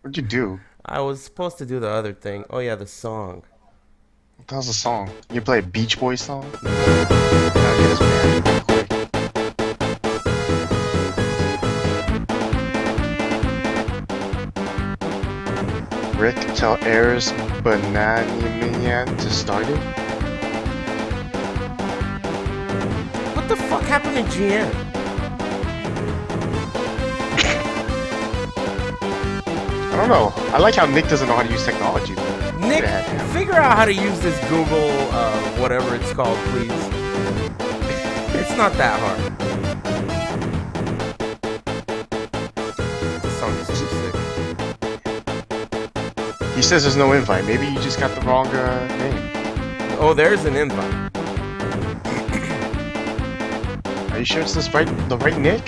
What'd you do? I was supposed to do the other thing. Oh yeah, the song. What the hell's the song? You play a Beach Boys song? Gotta get us banned real quick. Rick, tell Aris Banani to start it? What the fuck happened to GM? I don't know. I like how Nick doesn't know how to use technology, though. We Nick, could have had figure out how to use this Google, whatever it's called, please. It's not that hard. This song is too sick. him. He says there's no invite. Maybe you just got the wrong name. Oh, there's an invite. Are you sure it's the right Nick?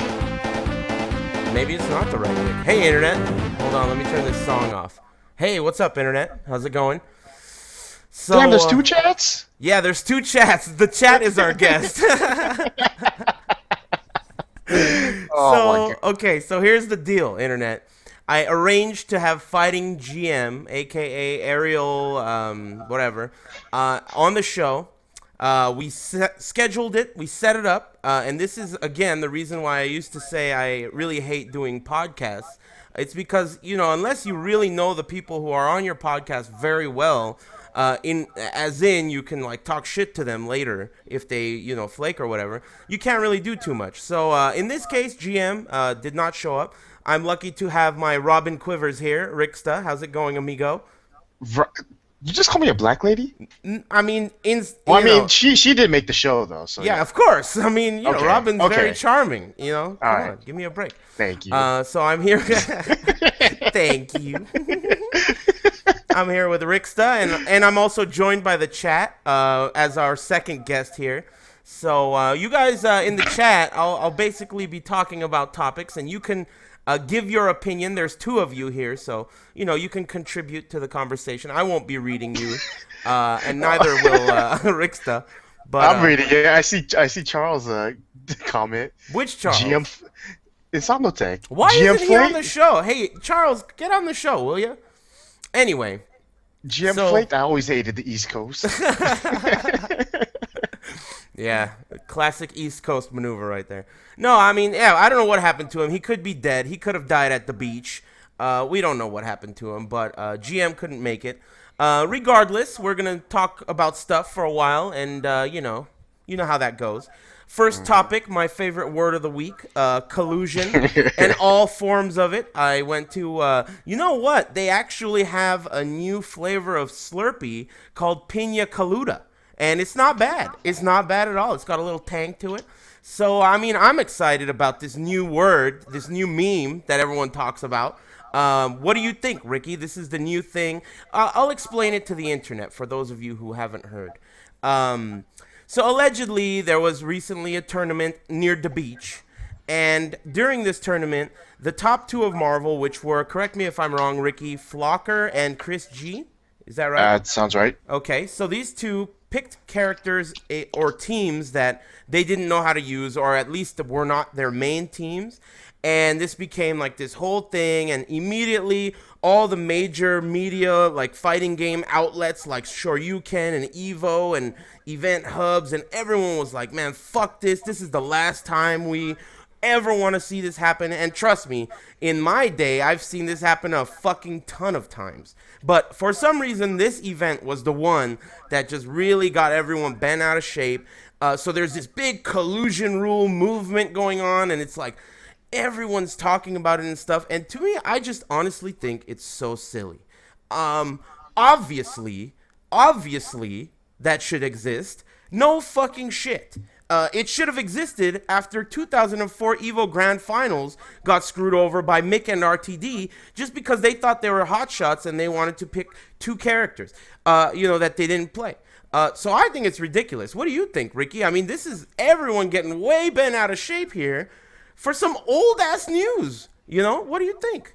Maybe it's not the right Nick. Hey, Internet. Hold on, let me turn this song off. Hey, what's up, Internet? How's it going? Damn, So, there's two chats? yeah, there's two chats. The chat is our guest. Oh my So, god. okay, so here's the deal, Internet. I arranged to have Fighting GM, aka Ariel, whatever, on the show. Scheduled it, we set it up, and this is, again, the reason why I used to say I really hate doing podcasts. It's because, unless you really know the people who are on your podcast very well, you can like talk shit to them later if they flake or whatever. You can't really do too much. So in this case, GM did not show up. I'm lucky to have my Robin Quivers here, Rickstah. How's it going, amigo? You just call me a black lady? I mean, Well, I mean, she did make the show though, so yeah, yeah. of course. I mean, Okay, Robin's very okay. charming. All Come right. on, give me a break. Thank you. So I'm here. Thank you. I'm here with Ricksta, and I'm also joined by the chat as our second guest here. So you guys in the chat, I'll basically be talking about topics, and you can give your opinion. There's two of you here, so you can contribute to the conversation. I won't be reading you, and neither will Ricksta. But I'm reading it. I see Charles comment. which GM Charles? Insomnotech. Why GM isn't he on the Flake. show? Hey, Charles, get on the show, will you? Anyway, GM so Flake. I always hated the East Coast. yeah, classic East Coast maneuver right there. No, I mean, yeah, I don't know what happened to him. He could be dead. He could have died at the beach. We don't know what happened to him, but GM couldn't make it. Regardless, we're gonna talk about stuff for a while, and you know how that goes. First topic, my favorite word of the week, collusion, and all forms of it. I went to, you know what? They actually have a new flavor of Slurpee called Pina Colada. And it's not bad. It's not bad at all. It's got a little tang to it. So, I mean, I'm excited about this new word, this new meme that everyone talks about. What do you think, Ricky? This is the new thing. I'll explain it to the internet for those of you who haven't heard. Um, so allegedly, there was recently a tournament near the beach, and during this tournament, the top two of Marvel, which were, correct me if I'm wrong, Ricky, Flocker and Chris G. Is that right? That sounds right. Okay, so these two picked characters or teams that they didn't know how to use, or at least were not their main teams. And this became like this whole thing, and immediately all the major media, like fighting game outlets like Shoryuken and Evo and event hubs, and everyone was like, man, fuck this. This is the last time we ever want to see this happen. And trust me, in my day, I've seen this happen a fucking ton of times. But for some reason, this event was the one that just really got everyone bent out of shape. So there's this big collusion rule movement going on, and it's like everyone's talking about it and stuff. And to me, I just honestly think it's so silly. Um, obviously, obviously, that should exist. No fucking shit. It should have existed after 2004 Evo Grand Finals got screwed over by Mick and RTD just because they thought they were hotshots and they wanted to pick two characters, that they didn't play. So I think it's ridiculous. What do you think, Ricky? I mean, this is everyone getting way bent out of shape here for some old ass news. What do you think?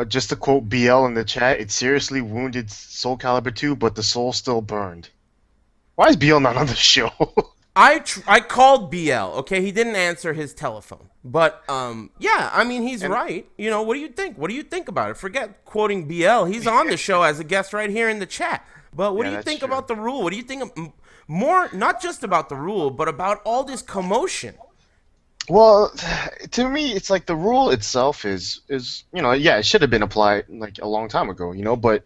Just to quote BL in the chat, it seriously wounded Soulcalibur 2, but the soul still burned. Why is BL not on the show? I called BL. Okay, he didn't answer his telephone, but yeah, I mean he's And right. You know, what do you think? What do you think about it? Forget quoting BL. He's on the show as a guest right here in the chat. But what yeah, do you that's think true. about the rule? What do you think more? Not just about the rule, but about all this commotion. Well, to me, it's like the rule itself is yeah, it should have been applied like a long time ago, but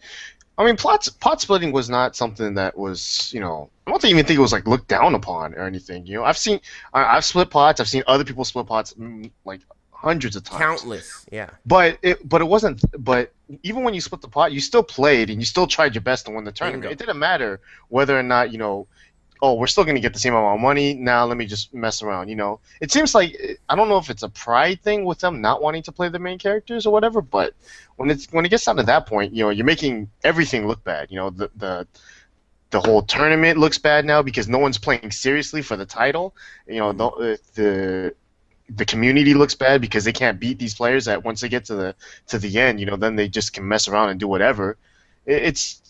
I mean, pot splitting was not something that was, I don't even think it was like looked down upon or anything. I've split pots. I've seen other people split pots like hundreds of times. Countless, yeah. But it wasn't. But even when you split the pot, you still played and you still tried your best to win the tournament. Bingo. It didn't matter whether or not oh, we're still going to get the same amount of money. Now let me just mess around. It seems like I don't know if it's a pride thing with them not wanting to play the main characters or whatever. But when it gets down to that point, you're making everything look bad. The whole tournament looks bad now because no one's playing seriously for the title. The community looks bad because they can't beat these players that once they get to the end, then they just can mess around and do whatever. It's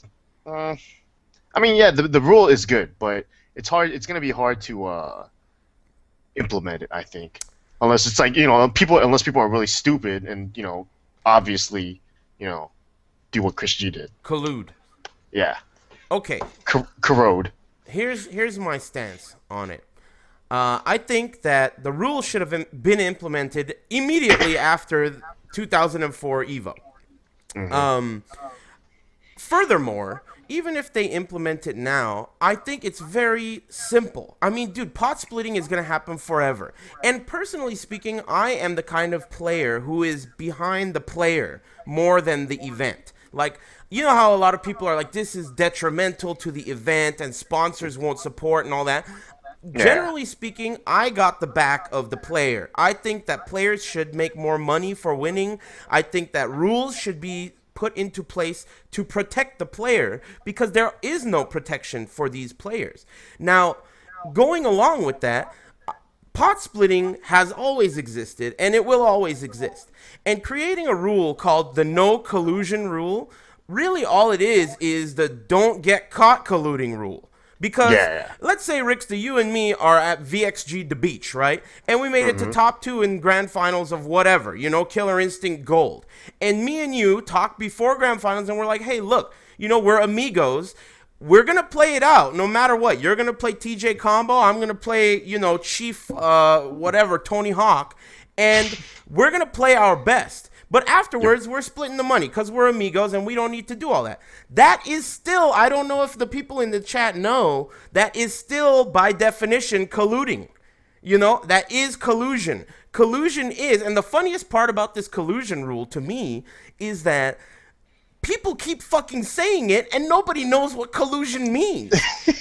I mean, yeah, the rule is good, but it's hard. It's gonna be hard to implement it, I think, unless it's like unless people are really stupid and obviously do what Chris G did. Collude. Yeah, Okay, corrode. here's my stance on it. I think that the rule should have been implemented immediately after 2004 Evo. Um, Furthermore, even if they implement it now, I think it's very simple. I mean, dude, pot splitting is going to happen forever. And personally speaking, I am the kind of player who is behind the player more than the event. Like, you know how a lot of people are like, this is detrimental to the event and sponsors won't support and all that. Yeah, Generally speaking, I got the back of the player. I think that players should make more money for winning. I think that rules should be put into place to protect the player because there is no protection for these players. Now, going along with that, pot splitting has always existed and it will always exist. And creating a rule called the no collusion rule, really all it is the don't get caught colluding rule. Because yeah, let's say, Rickstah, you and me are at VXG The Beach, right? And we made it to top 2 in grand finals of whatever, Killer Instinct Gold. And me and you talked before grand finals and we're like, hey, look, we're amigos. We're going to play it out no matter what. You're going to play TJ Combo. I'm going to play, Chief, whatever, Tony Hawk. And we're going to play our best. But afterwards, we're splitting the money because we're amigos and we don't need to do all that. That is still, I don't know if the people in the chat know, that is still, by definition, colluding. That is collusion. Collusion is, and the funniest part about this collusion rule to me is that people keep fucking saying it and nobody knows what collusion means.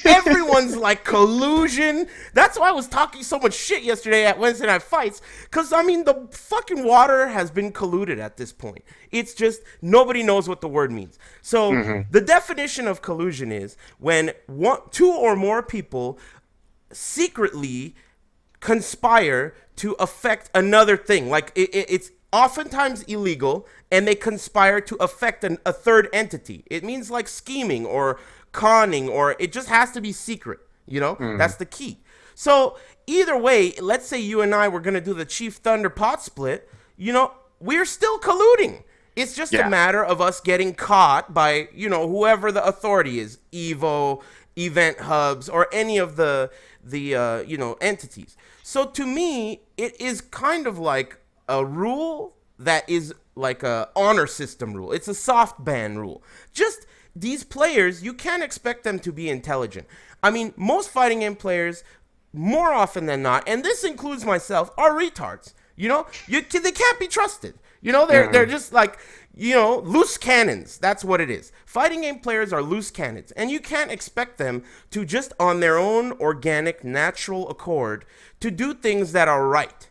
Everyone's like, collusion. That's why I was talking so much shit yesterday at Wednesday Night Fights. Because, I mean, the fucking water has been colluded at this point. It's just nobody knows what the word means. So the definition of collusion is when two or more people secretly conspire to affect another thing. Like, it's oftentimes illegal, and they conspire to affect a third entity. It means like scheming or conning, or it just has to be secret. That's the key. So either way, let's say you and I were going to do the Chief Thunder pot split, we're still colluding. It's just a matter of us getting caught by, whoever the authority is, Evo, Event Hubs, or any of the entities. So to me, it is kind of like a rule that is like a honor system rule. It's a soft ban rule. Just these players, you can't expect them to be intelligent. I mean, most fighting game players, more often than not, and this includes myself, are retards. They can't be trusted. They're just like, loose cannons. That's what it is. Fighting game players are loose cannons, and you can't expect them to just on their own organic, natural accord to do things that are right.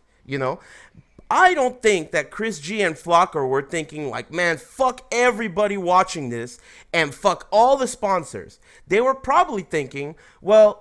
I don't think that Chris G and Flocker were thinking like, man, fuck everybody watching this and fuck all the sponsors. They were probably thinking, well,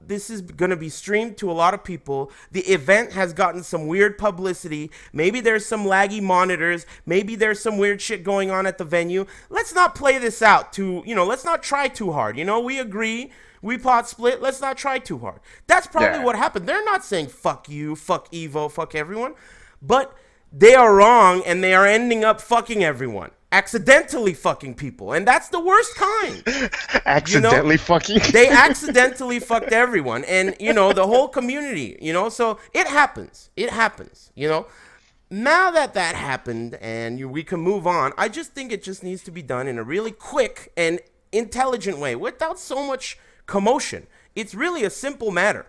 this is going to be streamed to a lot of people. The event has gotten some weird publicity. Maybe there's some laggy monitors. Maybe there's some weird shit going on at the venue. Let's not play this out let's not try too hard. We agree We pot split. Let's not try too hard. That's probably Yeah. what happened. They're not saying fuck you, fuck Evo, fuck everyone, but they are wrong and they are ending up fucking everyone, accidentally fucking people, and that's the worst kind. Accidentally fucking. They accidentally fucked everyone, and the whole community. So it happens. It happens. Now that happened and we can move on, I just think it just needs to be done in a really quick and intelligent way without so much commotion. It's really a simple matter.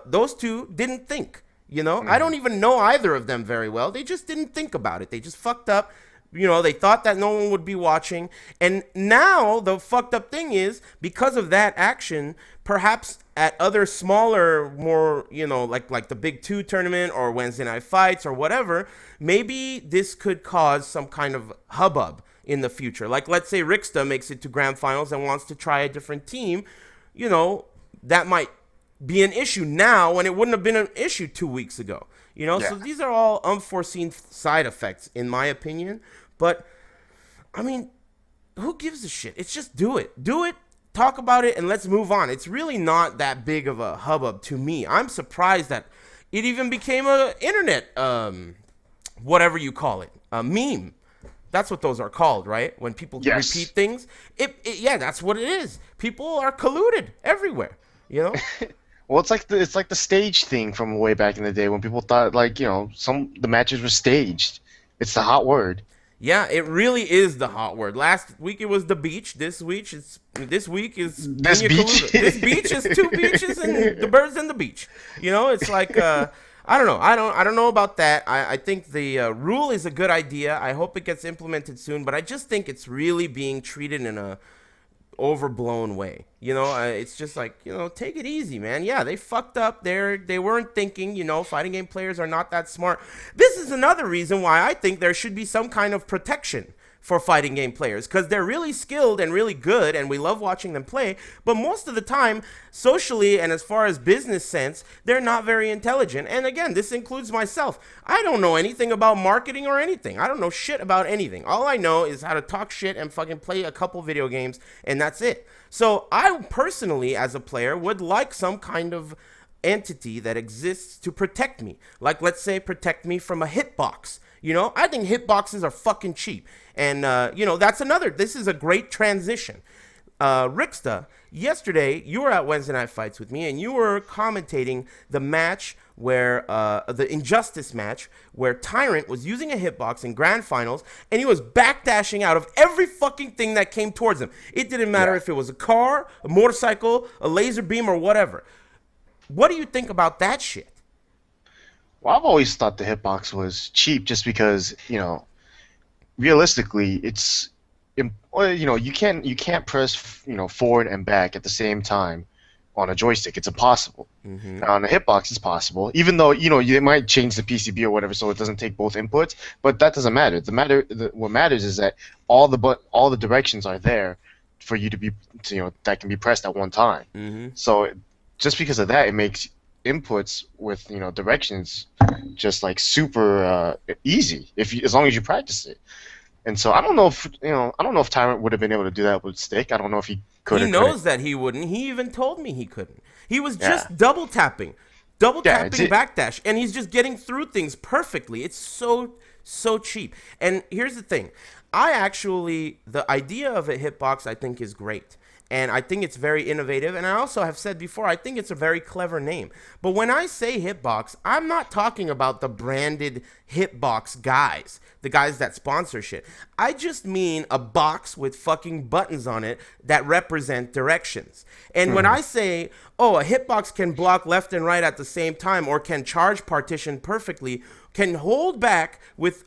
Those two didn't think. I don't even know either of them very well. They just didn't think about it. They just fucked up. They thought that no one would be watching. And now the fucked up thing is, because of that action, perhaps at other smaller, more, like the Big Two tournament or Wednesday Night Fights or whatever, maybe this could cause some kind of hubbub in the future. Like, let's say Rickstah makes it to grand finals and wants to try a different team. That might be an issue now when it wouldn't have been an issue 2 weeks ago. Yeah. So these are all unforeseen side effects, in my opinion. But, I mean, who gives a shit? It's just do it. Do it, talk about it, and let's move on. It's really not that big of a hubbub to me. I'm surprised that it even became a internet, whatever you call it, a meme. That's what those are called, right? When people repeat things. Yeah, that's what it is. People are colluded everywhere, Well, it's like the stage thing from way back in the day when people thought the matches were staged. It's the hot word. Yeah, it really is the hot word. Last week it was the beach. This week is This beach. This beach is two beaches and the birds and the beach. It's like I don't know. I don't know about that. I think the rule is a good idea. I hope it gets implemented soon, but I just think it's really being treated in a overblown way. It's just like, take it easy, man. Yeah, they fucked up. They weren't thinking. Fighting game players are not that smart. This is another reason why I think there should be some kind of protection for fighting game players, because they're really skilled and really good, and we love watching them play. But most of the time, socially and as far as business sense, they're not very intelligent. And again, this includes myself. I don't know anything about marketing or anything. I don't know shit about anything. All I know is how to talk shit and fucking play a couple video games, and that's it. So I personally, as a player, would like some kind of entity that exists to protect me. Like, let's say, protect me from a hitbox. I think hitboxes are fucking cheap. And, this is a great transition. Rickstah, yesterday, you were at Wednesday Night Fights with me, and you were commentating the match where, the Injustice match, where Tyrant was using a hitbox in grand finals, and he was backdashing out of every fucking thing that came towards him. It didn't matter if it was a car, a motorcycle, a laser beam, or whatever. What do you think about that shit? Well, I've always thought the hitbox was cheap just because, realistically, you can't press, forward and back at the same time on a joystick. It's impossible. Mm-hmm. Now, on a hitbox, it's possible. Even though, you might change the PCB or whatever so it doesn't take both inputs, but that doesn't matter. What matters is that all the directions are there for you to be, that can be pressed at one time. Mm-hmm. So just because of that, it makes inputs with directions just like super easy as long as you practice it. And so I don't know if Tyrant would have been able to do that with stick. I don't know if he could. He knows that he wouldn't. He even told me he couldn't. He was just double tapping backdash, and he's just getting through things perfectly. It's so cheap. And here's the thing. The idea of a hitbox I think is great. And I think it's very innovative. And I also have said before, I think it's a very clever name. But when I say hitbox, I'm not talking about the branded hitbox guys, the guys that sponsor shit. I just mean a box with fucking buttons on it that represent directions. And when I say, a hitbox can block left and right at the same time, or can charge partition perfectly, can hold back with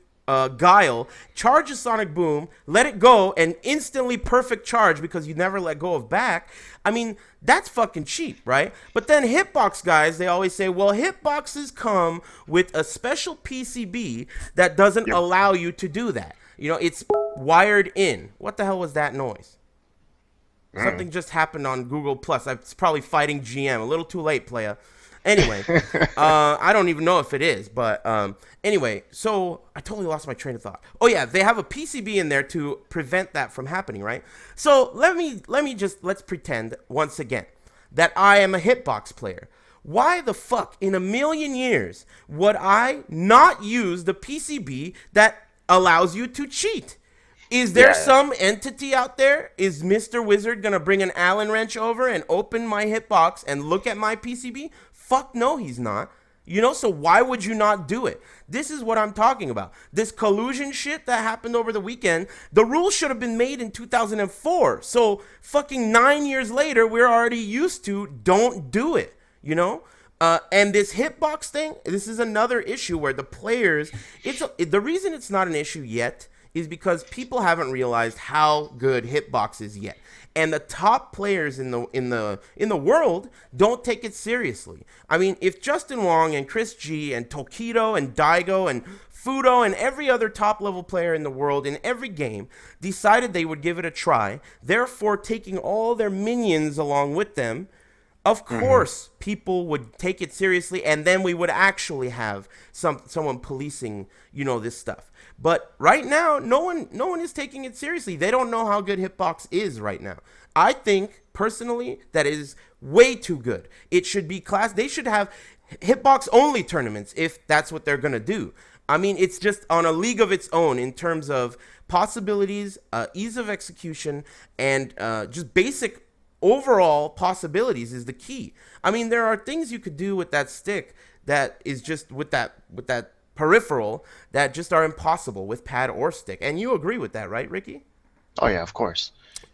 guile, charge a sonic boom, let it go, and instantly perfect charge because you never let go of back. I mean, that's fucking cheap, right? But then hitbox guys, they always say, well, hitboxes come with a special PCB that doesn't allow you to do that. It's wired in. What the hell was that noise? Something just happened on Google Plus. It's probably fighting GM. A little too late, playa. Anyway, I don't even know if it is, but anyway, so I totally lost my train of thought. Oh yeah, they have a PCB in there to prevent that from happening, right? So let's pretend once again that I am a hitbox player. Why the fuck in a million years would I not use the PCB that allows you to cheat? Is there Yeah. some entity out there? Is Mr. Wizard gonna bring an Allen wrench over and open my hitbox and look at my PCB? Fuck no, he's not. So why would you not do it? This is what I'm talking about. This collusion shit that happened over the weekend, the rules should have been made in 2004. So fucking 9 years later, we're already used to don't do it, And this hitbox thing, this is another issue where the players, the reason it's not an issue yet is because people haven't realized how good hitbox is yet. And the top players in the world don't take it seriously. I mean, if Justin Wong and Chris G and Tokido and Daigo and Fudo and every other top level player in the world in every game decided they would give it a try, therefore taking all their minions along with them, of course people would take it seriously, and then we would actually have someone policing, this stuff. But right now, no one is taking it seriously. They don't know how good Hitbox is right now. I think personally that is way too good. It should be they should have Hitbox only tournaments if that's what they're gonna do. I mean, it's just on a league of its own in terms of possibilities, ease of execution, and just basic overall possibilities is the key. I mean, there are things you could do with that stick that is just with that peripheral that just are impossible with pad or stick. And you agree with that, right, Ricky? Oh yeah, of course.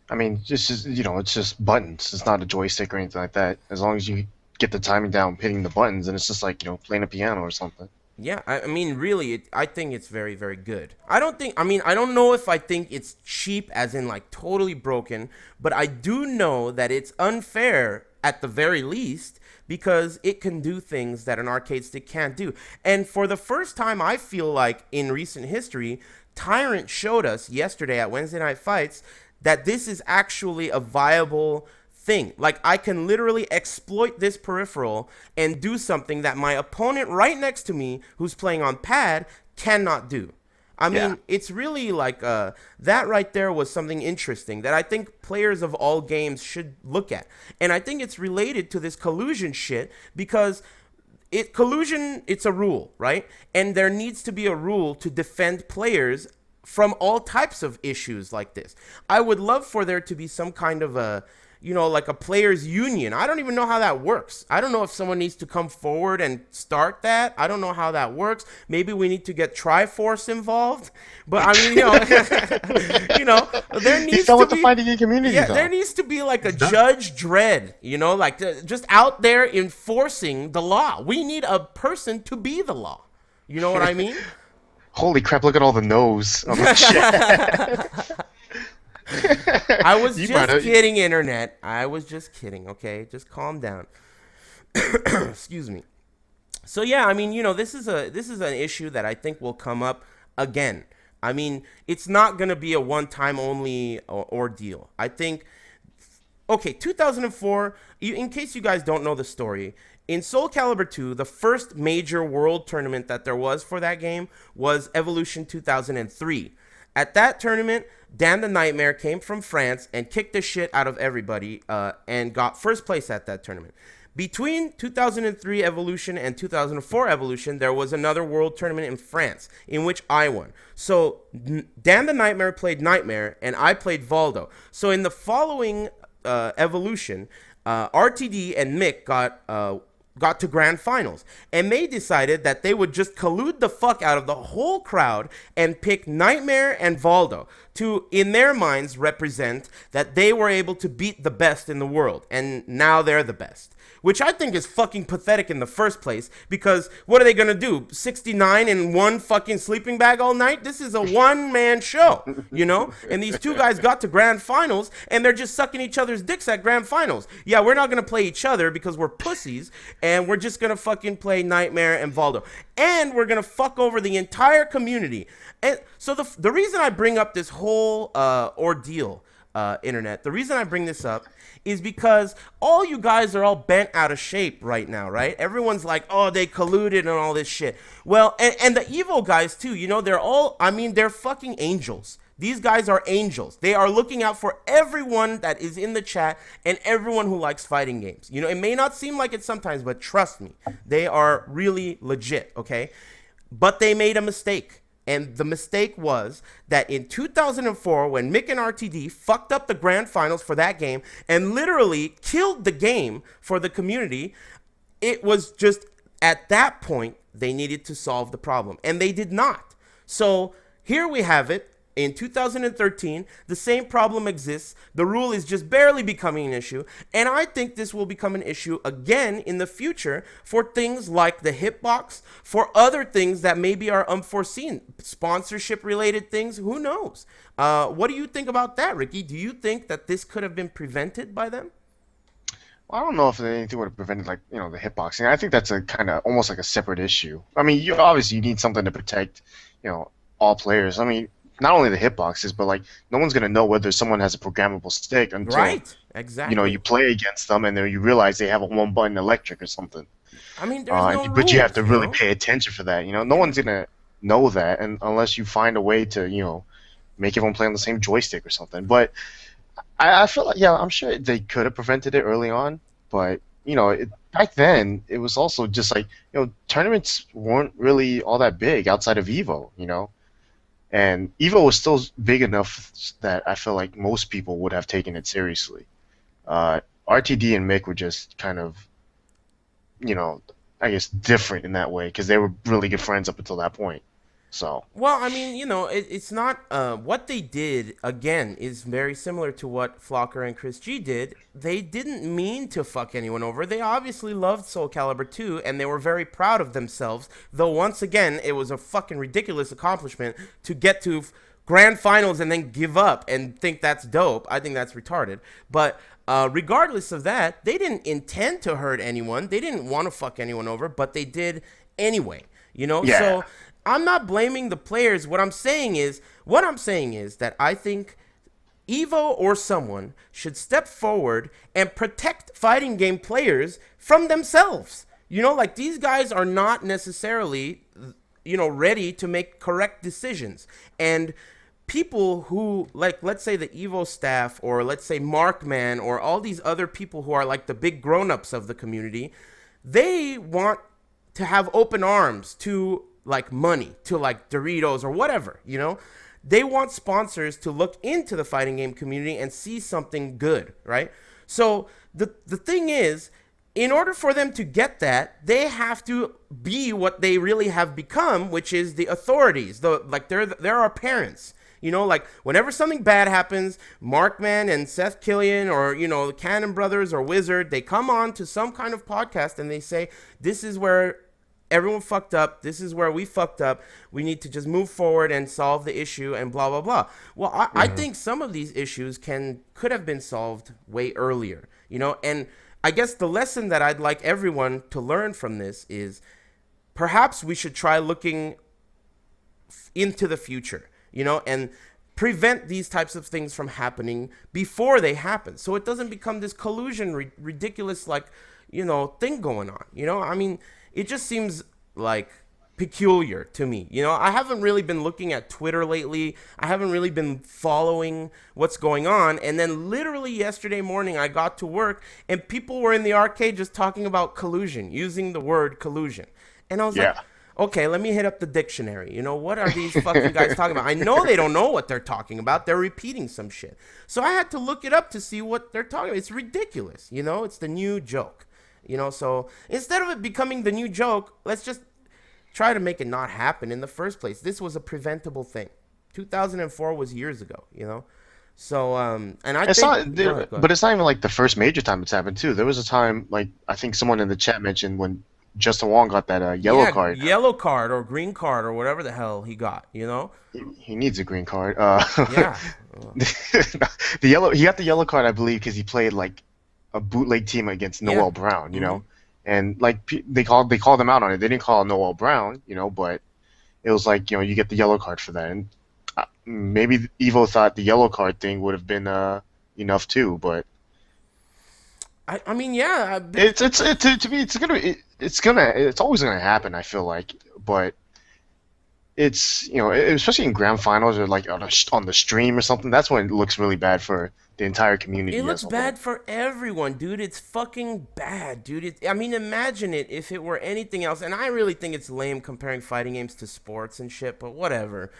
I mean, it's just buttons. It's not a joystick or anything like that. As long as you get the timing down, hitting the buttons, and it's just like playing a piano or something. Yeah, I mean, really, I think it's very, very good. I don't know if I think it's cheap as in like totally broken, but I do know that it's unfair at the very least because it can do things that an arcade stick can't do. And for the first time, I feel like in recent history, Tyrant showed us yesterday at Wednesday Night Fights that this is actually a viable thing. Like, I can literally exploit this peripheral and do something that my opponent right next to me who's playing on pad cannot do. I mean, it's really like that right there was something interesting that I think players of all games should look at. And I think it's related to this collusion shit because collusion, it's a rule, right? And there needs to be a rule to defend players from all types of issues like this. I would love for there to be some kind of a like a players union. I don't even know how that works. I don't know if someone needs to come forward and start that. I don't know how that works. Maybe we need to get Triforce involved. But I mean, there needs to be fighting game community. Yeah, there needs to be like a Judge Dredd, like just out there enforcing the law. We need a person to be the law. You know what I mean? Holy crap! Look at all the no's on the shit. I was just kidding, internet. I was just kidding, okay? Just calm down. Excuse me. So yeah, I mean, this is an issue that I think will come up again. I mean, it's not going to be a one-time only ordeal. I think 2004, in case you guys don't know the story, in Soulcalibur 2, the first major world tournament that there was for that game was Evolution 2003. At that tournament, Dan the Nightmare came from France and kicked the shit out of everybody and got first place at that tournament. Between 2003 Evolution and 2004 Evolution, there was another world tournament in France in which I won. So Dan the Nightmare played Nightmare and I played Valdo. So in the following Evolution, RTD and Mick got to grand finals, and they decided that they would just collude the fuck out of the whole crowd and pick Nightmare and Valdo to, in their minds, represent that they were able to beat the best in the world, and now they're the best. Which I think is fucking pathetic in the first place, because what are they gonna do? 69 in one fucking sleeping bag all night? This is a one-man show, And these two guys got to grand finals, and they're just sucking each other's dicks at grand finals. Yeah, we're not gonna play each other because we're pussies, and we're just gonna fucking play Nightmare and Valdo. And we're gonna fuck over the entire community. And so the reason I bring up this whole ordeal internet. The reason I bring this up is because all you guys are all bent out of shape right now, right? Everyone's like, oh, they colluded and all this shit. Well, and the Evo guys too, they're all, I mean, they're fucking angels. These guys are angels. They are looking out for everyone that is in the chat and everyone who likes fighting games. It may not seem like it sometimes, but trust me, they are really legit, okay? But they made a mistake. And the mistake was that in 2004, when Mick and RTD fucked up the grand finals for that game and literally killed the game for the community, it was just at that point they needed to solve the problem. And they did not. So here we have it. In 2013, the same problem exists. The rule is just barely becoming an issue. And I think this will become an issue again in the future for things like the Hitbox, for other things that maybe are unforeseen, sponsorship related things. Who knows? What do you think about that, Ricky? Do you think that this could have been prevented by them? Well, I don't know if anything would have prevented the hitboxing. I think that's a kind of almost like a separate issue. I mean, you obviously you need something to protect, all players. I mean, not only the hitboxes, but no one's gonna know whether someone has a programmable stick until Right, exactly. you play against them and then you realize they have a one button electric or something. I mean, there's no But you have rules, to really pay attention for that. No one's gonna know that unless you find a way to make everyone play on the same joystick or something. But I feel like I'm sure they could have prevented it early on, but back then it was also just tournaments weren't really all that big outside of Evo. And Evo was still big enough that I feel like most people would have taken it seriously. RTD and Mick were just kind of, I guess different in that way because they were really good friends up until that point. So. Well, I mean, it's not what they did again is very similar to what Flocker and Chris G did. They didn't mean to fuck anyone over. They obviously loved Soulcalibur too, and they were very proud of themselves. Though once again, it was a fucking ridiculous accomplishment to get to grand finals and then give up and think that's dope. I think that's retarded. But regardless of that, they didn't intend to hurt anyone. They didn't want to fuck anyone over, but they did anyway. Yeah. So I'm not blaming the players. What I'm saying is that I think Evo or someone should step forward and protect fighting game players from themselves. These guys are not necessarily, ready to make correct decisions. And people who, let's say the Evo staff or let's say Markman or all these other people who are like the big grown-ups of the community, they want to have open arms to money, to Doritos or whatever, They want sponsors to look into the fighting game community and see something good, right? So the thing is, in order for them to get that, they have to be what they really have become, which is the authorities. They're our parents. Whenever something bad happens, Markman and Seth Killian or, the Cannon Brothers or Wizard, they come on to some kind of podcast and they say, this is where everyone fucked up. This is where we fucked up. We need to just move forward and solve the issue and blah, blah, blah. Well, I think some of these issues could have been solved way earlier, and I guess the lesson that I'd like everyone to learn from this is perhaps we should try looking into the future, and prevent these types of things from happening before they happen. So it doesn't become this collusion, ridiculous, thing going on, I mean, it just seems peculiar to me. I haven't really been looking at Twitter lately. I haven't really been following what's going on. And then literally yesterday morning, I got to work and people were in the arcade just talking about collusion, using the word collusion. And I was like, okay, let me hit up the dictionary. What are these fucking guys talking about? I know they don't know what they're talking about. They're repeating some shit. So I had to look it up to see what they're talking about. It's ridiculous. It's the new joke. So instead of it becoming the new joke, let's just try to make it not happen in the first place. This was a preventable thing. 2004 was years ago, So, and I It's think... not, but it's not even the first major time it's happened too. There was a time, I think someone in the chat mentioned when Justin Wong got that yellow card. Yellow card or green card or whatever the hell he got, He needs a green card. Yeah. He got the yellow card, I believe, because he played a bootleg team against Noel Brown, and they called them out on it. They didn't call Noel Brown, but it was you get the yellow card for that. And Maybe Evo thought the yellow card thing would have been enough too, but I mean, yeah, to me it's always gonna happen. I feel like, but it's especially in grand finals or like on the stream or something. That's when it looks really bad for the entire it community looks as a whole. bad for everyone, dude. It's fucking bad, dude. I mean, imagine it if it were anything else. And I really think it's lame comparing fighting games to sports and shit, but whatever.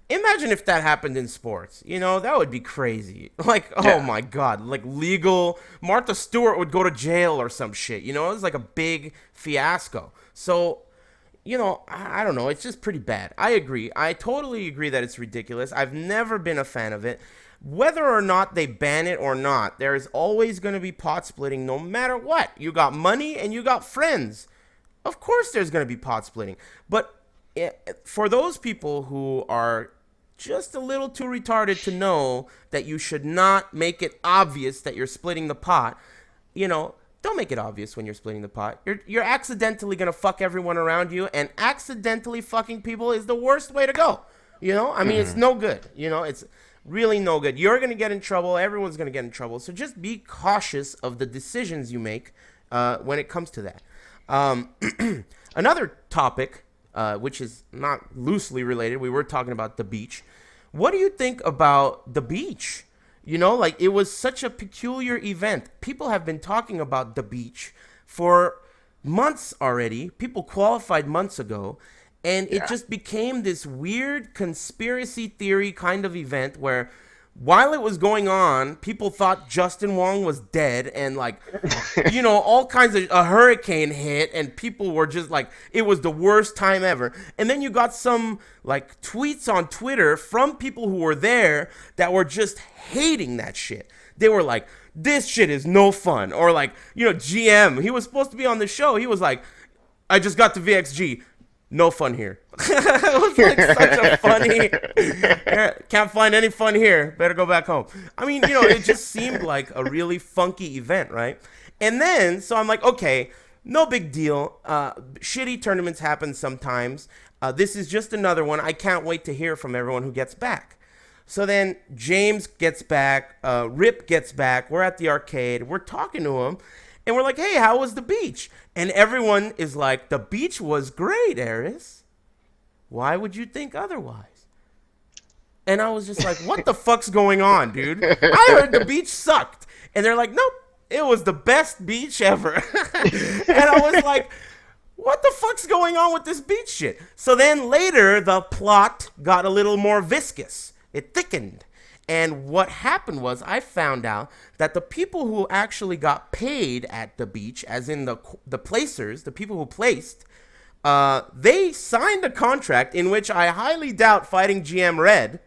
Imagine if that happened in sports. That would be crazy. Like, oh Yeah. my god, like legal. Martha Stewart would go to jail or some shit. It was like a big fiasco. So, I don't know. It's just pretty bad. I agree. I totally agree that it's ridiculous. I've never been a fan of it. Whether or not they ban it or not, there is always going to be pot splitting no matter what. You got money and you got friends. Of course there's going to be pot splitting. But for those people who are just a little too retarded to know that you should not make it obvious that you're splitting the pot, don't make it obvious when you're splitting the pot. You're accidentally gonna fuck everyone around you, and accidentally fucking people is the worst way to go. I mean, it's Hmm. no good. It's really no good. You're gonna get in trouble. Everyone's gonna get in trouble. So just be cautious of the decisions you make when it comes to that. Um, Another topic, which is not loosely related, we were talking about the beach. What do you think about the beach? Like it was such a peculiar event. People have been talking about the beach for months already. People qualified months ago. And it Yeah. just became this weird conspiracy theory kind of event where while it was going on, people thought Justin Wong was dead and like all kinds of a hurricane hit and people were just like it was the worst time ever. And then you got some like tweets on Twitter from people who were there that were just hating that shit. They were like, this shit is no fun. Or like, GM, he was supposed to be on the show. He was like, I just got to VXG. No fun here. It was like such a funny. Can't find any fun here. Better go back home. I mean, it just seemed like a really funky event, right? And then, so I'm like, okay, no big deal. Shitty tournaments happen sometimes. This is just another one. I can't wait to hear from everyone who gets back. So then James gets back, Rip gets back. We're at the arcade. We're talking to him, and we're like, "Hey, how was the beach?" And everyone is like, "The beach was great, Aris. Why would you think otherwise?" And I was just like, "What the fuck's going on, dude? I heard the beach sucked." And they're like, "Nope, it was the best beach ever." And I was like, what the fuck's going on with this beach shit? So then later, the plot got a little more viscous. It thickened. And what happened was I found out that the people who actually got paid at the beach, as in the placers, the people who placed, they signed a contract in which I highly doubt Fighting GM read,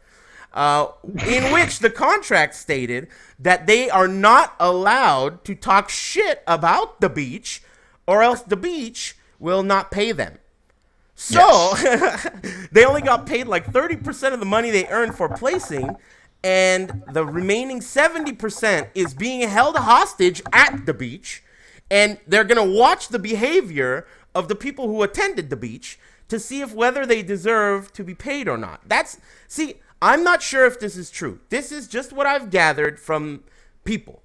in which the contract stated that they are not allowed to talk shit about the beach, or else the beach will not pay them. So Yes. they only got paid like 30% of the money they earned for placing, and the remaining 70% is being held hostage at the beach, and they're going to watch the behavior of the people who attended the beach to see if whether they deserve to be paid or not. See, I'm not sure if this is true. This is just what I've gathered from people.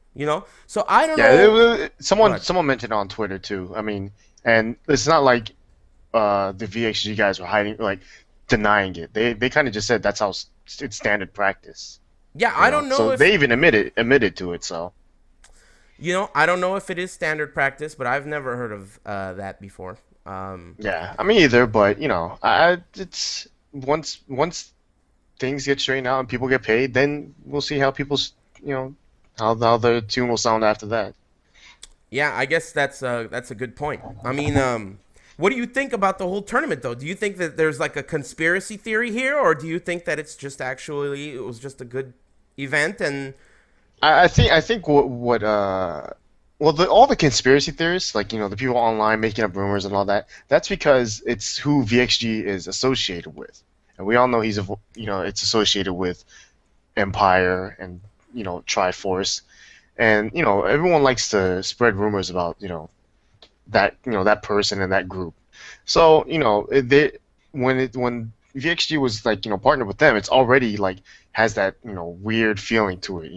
So I don't Yeah, know. someone mentioned it on Twitter too. I mean, and it's not like the VXG guys were hiding, like denying it. They kind of just said that's how it's standard practice. Yeah, I don't know So if they even admitted to it. So I don't know if it is standard practice, but I've never heard of that before. yeah, I mean either, but it's once things get straightened out and people get paid, then we'll see how people's how the tune will sound after that. Yeah, I guess that's a good point. I mean, what do you think about the whole tournament, though? Do you think that there's like a conspiracy theory here, or do you think that it's just actually it was just a good event and I think all the conspiracy theorists, like the people online making up rumors and all that, that's because it's who VXG is associated with, and we all know it's associated with Empire and Triforce, and everyone likes to spread rumors about that person and that group. So they when VXG was like partnered with them, it's already like has that weird feeling to it,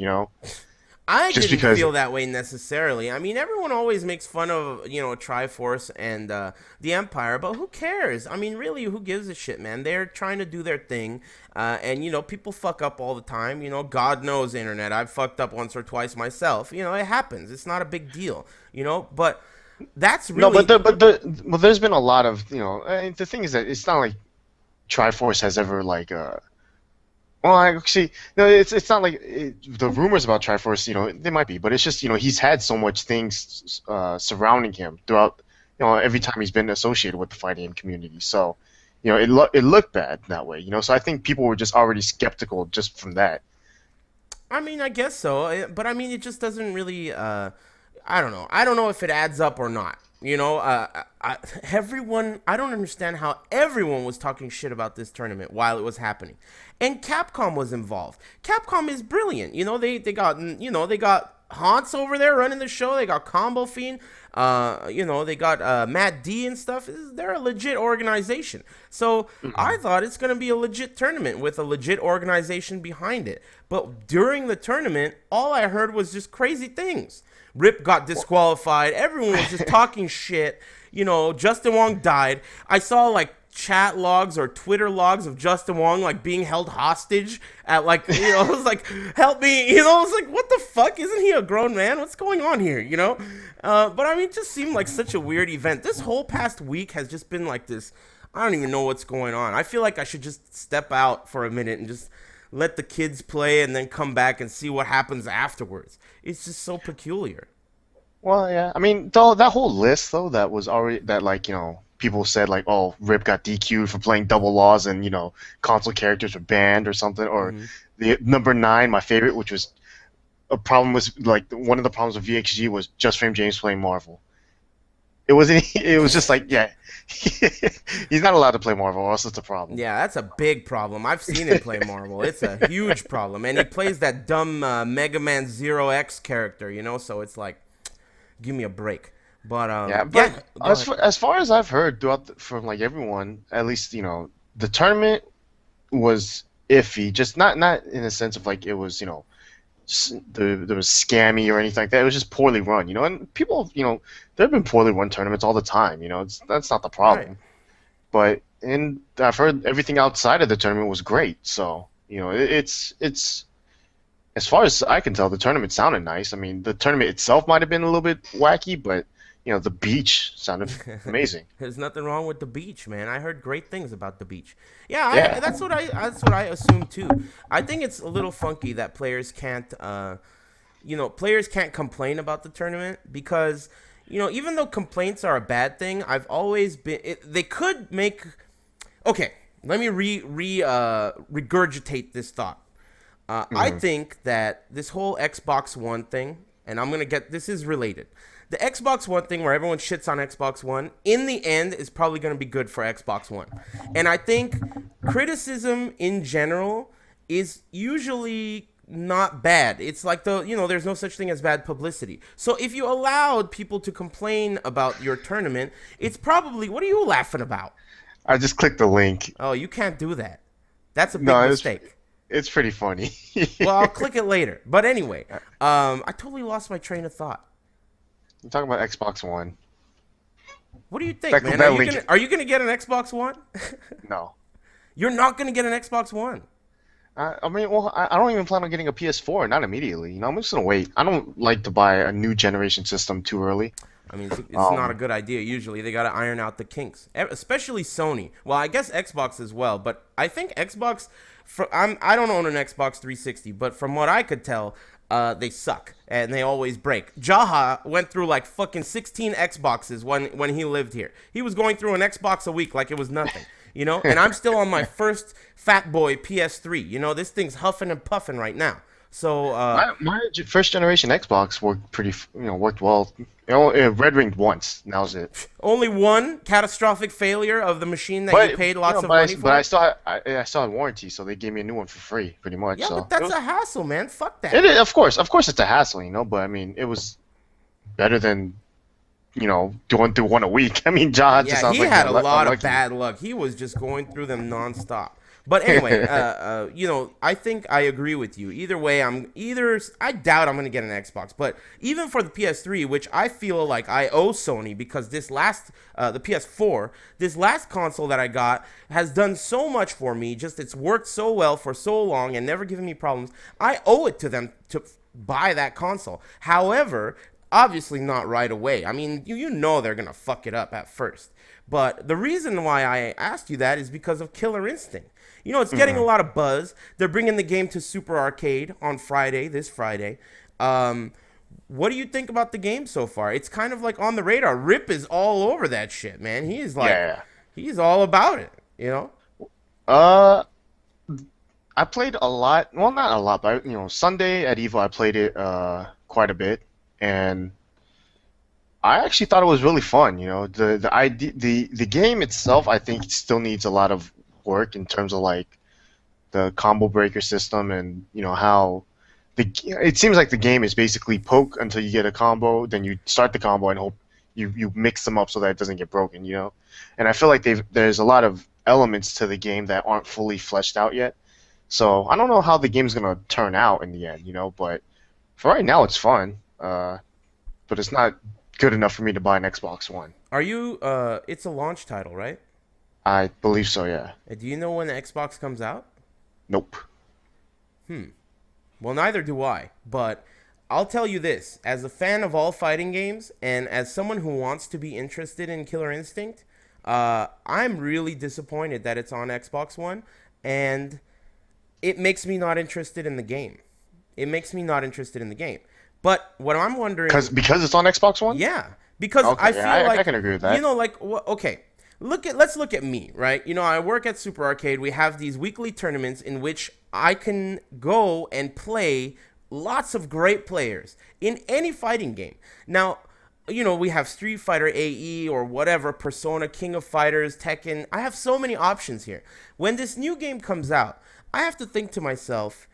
I just didn't because. feel that way necessarily. I mean, everyone always makes fun of Triforce and the Empire, but who cares? I mean, really, who gives a shit, man? They're trying to do their thing, and people fuck up all the time. God knows, internet. I've fucked up once or twice myself. It happens. It's not a big deal. But that's No, really well, there's been a lot of the thing is that it's not like Triforce has ever like well, actually, no, it's not like the rumors about Triforce, they might be, but it's just, he's had so much things surrounding him throughout, every time he's been associated with the fighting game community. So, it looked bad that way, So I think people were just already skeptical just from that. I mean, I guess so, but I mean, it just doesn't really. I don't know. I don't know if it adds up or not. Everyone. I don't understand how everyone was talking shit about this tournament while it was happening, and Capcom was involved. Capcom is brilliant. They got Haunts over there running the show. They got Combo Fiend. They got Matt D and stuff. They're a legit organization. So I thought it's gonna be a legit tournament with a legit organization behind it. But during the tournament, all I heard was just crazy things. Rip got disqualified. Everyone was just talking shit. Justin Wong died. I saw like chat logs or Twitter logs of Justin Wong like being held hostage at like I was like, help me. I was like, what the fuck? Isn't he a grown man? What's going on here? But I mean, it just seemed like such a weird event. This whole past week has just been like this. I don't even know what's going on. I feel like I should just step out for a minute and just let the kids play and then come back and see what happens afterwards. It's just so peculiar. Well, yeah, I mean, though that whole list though that was already that like people said like, oh, Rip got DQ'd for playing double laws and console characters were banned or something, or the number 9, my favorite, which was a problem, was like one of the problems with VXG was Just Frame James playing Marvel. It wasn't. It was just like, yeah, he's not allowed to play Marvel, or else it's a problem. Yeah, that's a big problem. I've seen him play Marvel. It's a huge problem. And he plays that dumb Mega Man Zero X character, so it's like, give me a break. But Yeah, yeah, but go ahead. as far as I've heard throughout from like everyone, at least the tournament was iffy. Just not in a sense of like it was there was scammy or anything like that. It was just poorly run, And people, there have been poorly run tournaments all the time. That's not the Right. problem. But and I've heard everything outside of the tournament was great. So it's as far as I can tell, the tournament sounded nice. I mean, the tournament itself might have been a little bit wacky, but the beach sounded amazing. There's nothing wrong with the beach, man. I heard great things about the beach. Yeah, Yeah. that's what I assume too. I think it's a little funky that players can't complain about the tournament because even though complaints are a bad thing, I've always been they could make. Okay, let me regurgitate this thought. I think that this whole Xbox One thing, and this is related. The Xbox One thing where everyone shits on Xbox One, in the end, is probably going to be good for Xbox One. And I think criticism in general is usually not bad. It's like there's no such thing as bad publicity. So if you allowed people to complain about your tournament, it's probably, what are you laughing about? I just clicked the link. Oh, you can't do that. That's a big No, mistake. it's pretty funny. Well, I'll click it later. But anyway, I totally lost my train of thought. I'm talking about Xbox One. What do you think, That, man? that Are you link. gonna get an Xbox One? No. You're not gonna get an Xbox One. I mean, well, I don't even plan on getting a PS4, not immediately. I'm just gonna wait. I don't like to buy a new generation system too early. I mean, it's not a good idea. Usually, they gotta iron out the kinks, especially Sony. Well, I guess Xbox as well, but I think Xbox. I don't own an Xbox 360, but from what I could tell, they suck and they always break. Jaha went through like fucking 16 Xboxes when he lived here. He was going through an Xbox a week like it was nothing, And I'm still on my first fat boy PS3. This thing's huffing and puffing right now. So My first generation Xbox worked worked well. It red ringed once. And that was it. only one catastrophic failure of the machine that you paid lots of money for. But I still had warranty, so they gave me a new one for free, pretty much. Yeah, So but that's a hassle, man. Fuck that. it is, of course, it's a hassle, But I mean, it was better than going through one a week. I mean, Ja just Yeah, sounds he like had a lot of unlucky. bad luck. He was just going through them nonstop. But anyway, I think I agree with you. Either way, I doubt I'm going to get an Xbox. But even for the PS3, which I feel like I owe Sony because the PS4, this last console that I got has done so much for me. Just it's worked so well for so long and never given me problems. I owe it to them to buy that console. However, obviously not right away. I mean, you know they're going to fuck it up at first. But the reason why I asked you that is because of Killer Instinct. It's getting a Mhm. lot of buzz. They're bringing the game to Super Arcade on this Friday. What do you think about the game so far? It's kind of like on the radar. Rip is all over that shit, man. Yeah. He's all about it. Yeah. I played a lot. Well, not a lot, but Sunday at Evo, I played it quite a bit, and I actually thought it was really fun. The game itself, I think, still needs a lot of work in terms of like the combo breaker system, and how it seems like the game is basically poke until you get a combo, then you start the combo and hope you mix them up so that it doesn't get broken. And I feel like there's a lot of elements to the game that aren't fully fleshed out yet. So I don't know how the game's gonna turn out in the end. But for right now, it's fun. But it's not good enough for me to buy an Xbox One. Are you? It's a launch title, right? I believe so, yeah. Do you know when the Xbox comes out? Nope. Well, neither do I. But I'll tell you this: as a fan of all fighting games, and as someone who wants to be interested in Killer Instinct, I'm really disappointed that it's on Xbox One, and it makes me not interested in the game. It makes me not interested in the game. But what I'm wondering, Because it's on Xbox One? yeah, because I Okay, yeah, feel I like, can agree with that. okay, let's look at me, right? I work at Super Arcade. We have these weekly tournaments in which I can go and play lots of great players in any fighting game. Now, we have Street Fighter AE or whatever, Persona, King of Fighters, Tekken. I have so many options here. When this new game comes out, I have to think to myself,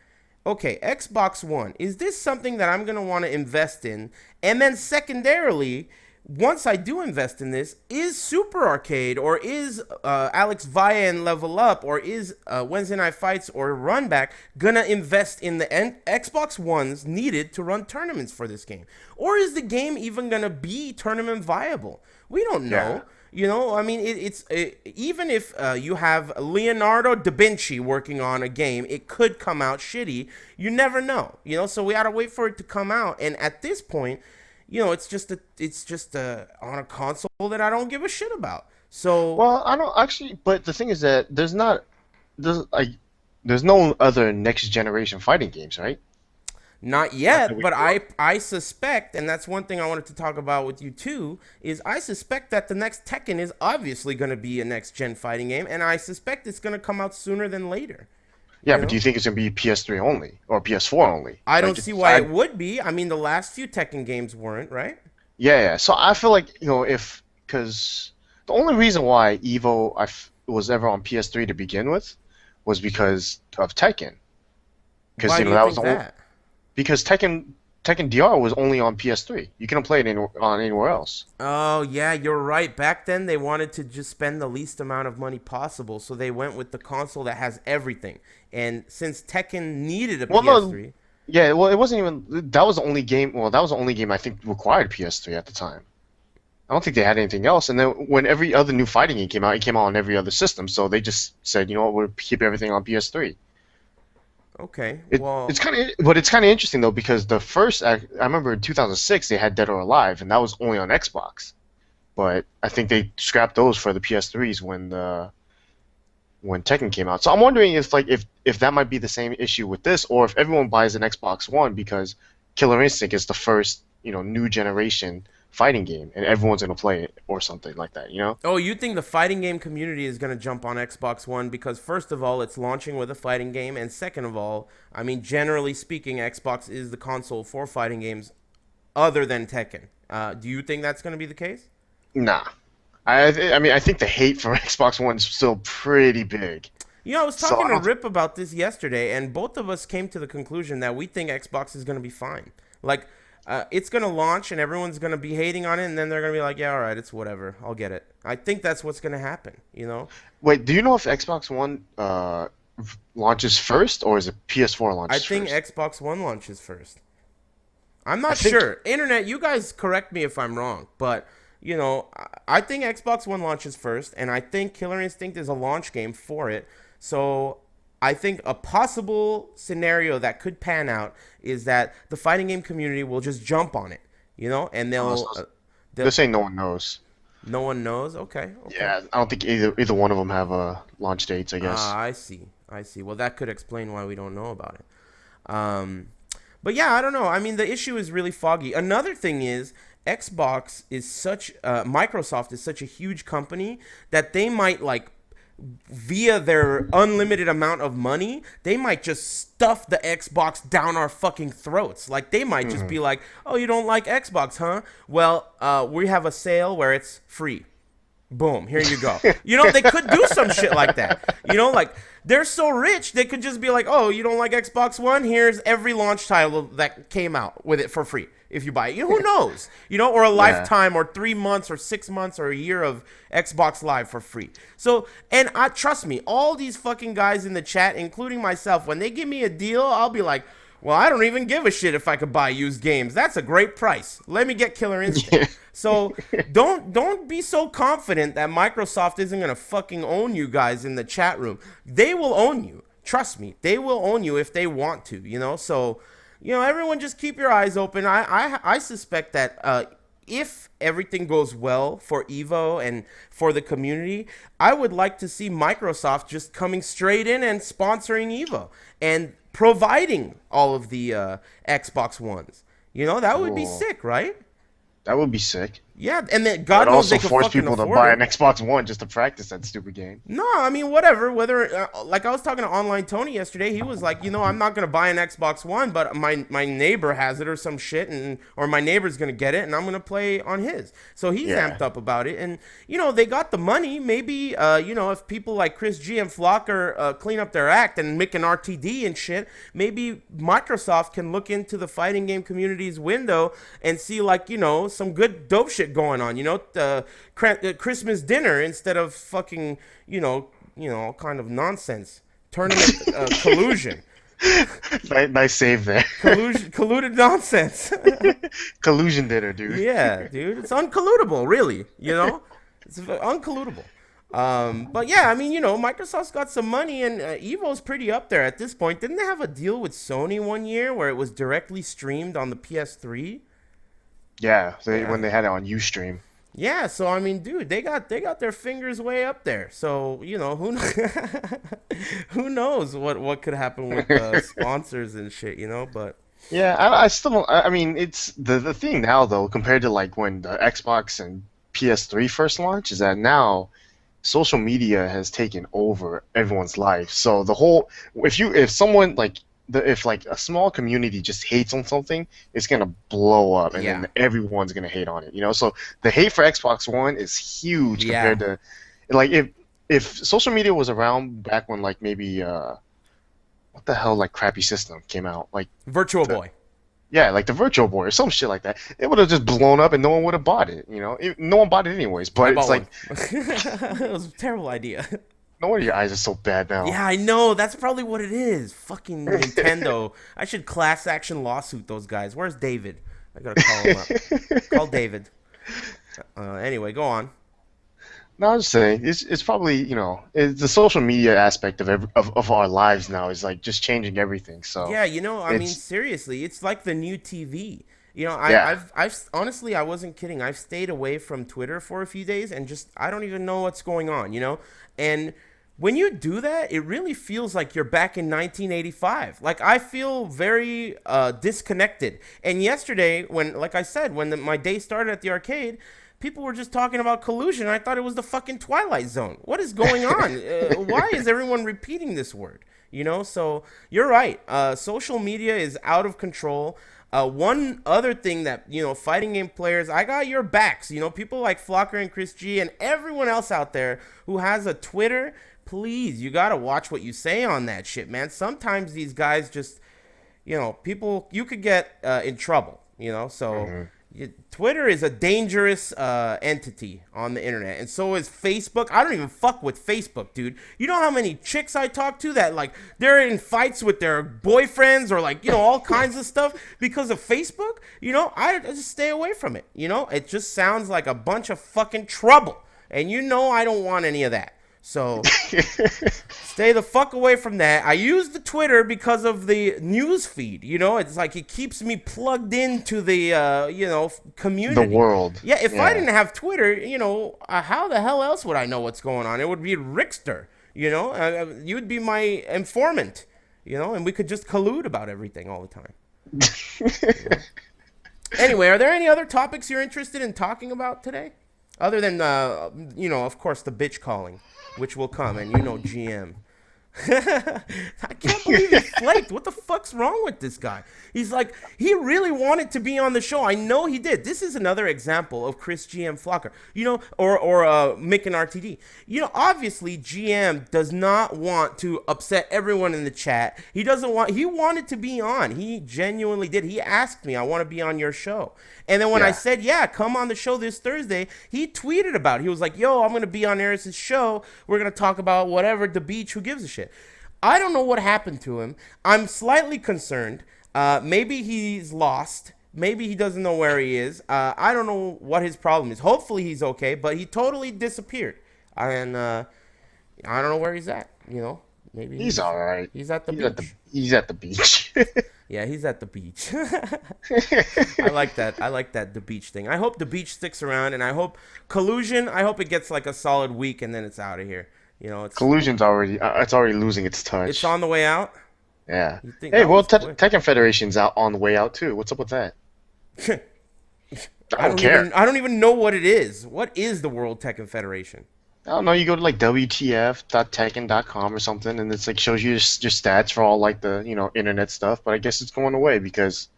okay, Xbox One, is this something that I'm going to want to invest in? And then secondarily, once I do invest in this, is Super Arcade or is Alex Valle and Level Up or is Wednesday Night Fights or Runback going to invest in the Xbox Ones needed to run tournaments for this game? Or is the game even going to be tournament viable? We don't Yeah. know. I mean, even if you have Leonardo da Vinci working on a game, it could come out shitty. You never know. So we gotta wait for it to come out. And at this point, it's just on a console that I don't give a shit about. So Well, I don't actually, but the thing is that there's like there's no other next generation fighting games, right? not After yet, we but grew up. I suspect, and that's one thing I wanted to talk about with you too, is I suspect that the next Tekken is obviously going to be a next gen fighting game, and I suspect it's going to come out sooner than later. Yeah, You but do know, you think it's gonna be PS3 only or PS4 only? I don't Like see it's why I it would be. I mean, the last few Tekken games weren't, right? Yeah. So I feel like if because the only reason why Evo was ever on PS3 to begin with was because of Tekken. Because Why do you that was think the only that? because Tekken DR was only on PS3. You couldn't play it on anywhere else. Oh, yeah, you're right. Back then, they wanted to just spend the least amount of money possible, so they went with the console that has everything. And since Tekken needed a Well, no, PS3, yeah, well, it wasn't even. That was the only game. Well, that was the only game I think required PS3 at the time. I don't think they had anything else. And then when every other new fighting game came out, it came out on every other system. So they just said, you know what, we'll keep everything on PS3. okay, It's well, kind of, but it's kind of interesting though because the first, I remember in 2006 they had Dead or Alive, and that was only on Xbox. But I think they scrapped those for the PS3s when Tekken came out. So I'm wondering if that might be the same issue with this, or if everyone buys an Xbox One because Killer Instinct is the first new generation fighting game, and everyone's gonna play it or something like that. oh, you think the fighting game community is going to jump on Xbox One because, first of all, it's launching with a fighting game, and second of all, I mean, generally speaking, Xbox is the console for fighting games other than Tekken. Do you think that's going to be the case? Nah, I mean I think the hate for Xbox One is still pretty big. I was So talking I to don't. Rip about this yesterday, and both of us came to the conclusion that we think Xbox is going to be fine. Like, It's gonna launch and everyone's gonna be hating on it, and then they're gonna be like, yeah, all right, it's whatever, I'll get it. I think that's what's gonna happen. You know, Wait, do you know if Xbox One launches first or is it PS4 I launches think first? Xbox One launches first. I'm I not think sure. Internet, you guys correct me if I'm wrong, but I think Xbox One launches first, and I think Killer Instinct is a launch game for it. So I think a possible scenario that could pan out is that the fighting game community will just jump on it, and they're they'll saying no one knows. no one knows. Okay, okay. Yeah, I don't think either one of them have launch dates, I Ah, guess. I see. I see. Well, that could explain why we don't know about it. But yeah, I don't know. I mean, the issue is really foggy. Another thing is Microsoft is such a huge company that they might like via their unlimited amount of money, they might just stuff the Xbox down our fucking throats. Like they might just Hmm. be like, "Oh, you don't like Xbox, huh? Well, we have a sale where it's free. Boom, here you go." They could do some shit like that. Like they're so rich, they could just be like, "Oh, you don't like Xbox One? Here's every launch title that came out with it for free if you buy it." Who knows? Or a Yeah. lifetime or 3 months or 6 months or a year of Xbox Live for free. So, and I trust me, all these fucking guys in the chat, including myself, when they give me a deal, I'll be like, "Well, I don't even give a shit if I could buy used games. That's a great price. Let me get Killer Instinct." So don't be so confident that Microsoft isn't gonna fucking own you guys in the chat room. They will own you. Trust me, they will own you if they want to. So everyone just keep your eyes open. I suspect that if everything goes well for Evo and for the community, I would like to see Microsoft just coming straight in and sponsoring Evo and providing all of the Xbox Ones. That would be Cool. sick, right? That would be sick. Yeah, and then But God knows also they could force fucking people to afford buy it. an Xbox One just to practice that stupid game. No, I mean whatever. Whether like I was talking to Online Tony yesterday, he was like, I'm not gonna buy an Xbox One, but my neighbor has it or some shit, or my neighbor's gonna get it, and I'm gonna play on his. So he's Yeah. amped up about it, and they got the money. Maybe if people like Chris G and Flocker clean up their act and make an RTD and shit, maybe Microsoft can look into the fighting game community's window and see like some good dope shit going on. Christmas dinner instead of fucking kind of nonsense tournament collusion. Nice save there. Colluded nonsense. Collusion dinner, dude. Yeah, dude, it's uncolludable, really. It's uncolludable. But yeah, I mean, Microsoft's got some money, and Evo's pretty up there at this point. Didn't they have a deal with Sony one year where it was directly streamed on the PS3? Yeah, when Yeah. they had it on Ustream. Yeah, so I mean, dude, they got their fingers way up there. So who knows what could happen with sponsors and shit, But Yeah, I still don't. I mean, it's the thing now though, compared to like when the Xbox and PS3 first launched, is that now social media has taken over everyone's life. So the whole, if someone like if like a small community just hates on something, it's gonna blow up, and yeah, then everyone's gonna hate on it. So the hate for Xbox One is huge yeah, compared to like if social media was around back when like maybe what the hell like crappy system came out like. Virtual Boy. Yeah, like the Virtual Boy or some shit like that. It would have just blown up and no one would have bought it. No one bought it anyways. I But bought it's one. like, It was a terrible idea. no wonder your eyes are so bad now. Yeah, I know. That's probably what it is. Fucking Nintendo. I should class action lawsuit those guys. Where's David? I gotta call him up. Call David. Anyway, go on. No, I'm just saying it's probably it's the social media aspect of our lives now is like just changing everything. So Yeah, I mean, it's seriously, it's like the new TV. yeah. I've honestly, I wasn't kidding. I've stayed away from Twitter for a few days and just I don't even know what's going on. And when you do that, it really feels like you're back in 1985. Like I feel very disconnected. And yesterday, like I said, when my day started at the arcade, people were just talking about collusion. I thought it was the fucking Twilight Zone. What is going on? Why is everyone repeating this word? So you're right. Social media is out of control. One other thing that, fighting game players, I got your backs. People like Flocker and Chris G and everyone else out there who has a Twitter, please, you got to watch what you say on that shit, man. Sometimes these guys just, people, you could get in trouble. So Twitter is a dangerous entity on the internet, and so is Facebook. I don't even fuck with Facebook, dude. You know how many chicks I talk to that like they're in fights with their boyfriends or like all kinds of stuff because of Facebook. I just stay away from it. It just sounds like a bunch of fucking trouble, and I don't want any of that. So stay the fuck away from that. I use the Twitter because of the news feed. It's like it keeps me plugged into the community. The world. Yeah, if I didn't have Twitter, how the hell else would I know what's going on? It would be Rickstah. You would be my informant. And we could just collude about everything all the time. Anyway, are there any other topics you're interested in talking about today? Other than, of course, the bitch calling, which will come, and GM. I can't believe he flaked. What the fuck's wrong with this guy? He's like, he really wanted to be on the show. I know he did. This is another example of Chris GM Flocker, or Mick and RTD. Obviously GM does not want to upset everyone in the chat. He wanted to be on. He genuinely did. He asked me, I want to be on your show. And then when I said, yeah, come on the show this Thursday, he tweeted about it. He was like, yo, I'm going to be on Aris' show. We're going to talk about whatever, the beach, who gives a shit. I don't know what happened to him. I'm slightly concerned. Maybe he's lost. Maybe he doesn't know where he is. I don't know what his problem is. Hopefully he's okay, but he totally disappeared. And I don't know where he's at, Maybe he's all right. He's at the beach. He's at the beach. Yeah, he's at the beach. I like that. I like that the beach thing. I hope the beach sticks around, and I hope collusion. I hope it gets like a solid week, and then it's out of here. Collusion's already losing its touch. It's on the way out. Yeah. Hey, well, Tekken Federation's on the way out too. What's up with that? I don't care. I don't even know what it is. What is the World Tekken Federation? I don't know. You go to like WTF.tekken.com or something, and it's like shows you your stats for all like the internet stuff. But I guess it's going away because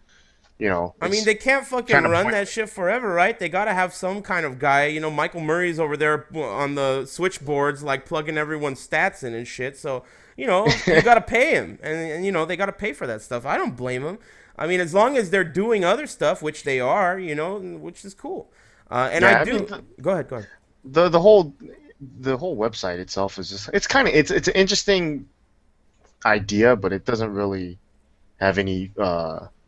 I mean, they can't fucking run that shit forever, right? They gotta have some kind of guy. Michael Murray's over there on the switchboards, like plugging everyone's stats in and shit. So you gotta pay him, and they gotta pay for that stuff. I don't blame them. I mean, as long as they're doing other stuff, which they are, which is cool. And yeah, I do. Go ahead. The whole website itself is just it's an interesting idea, but it doesn't really have any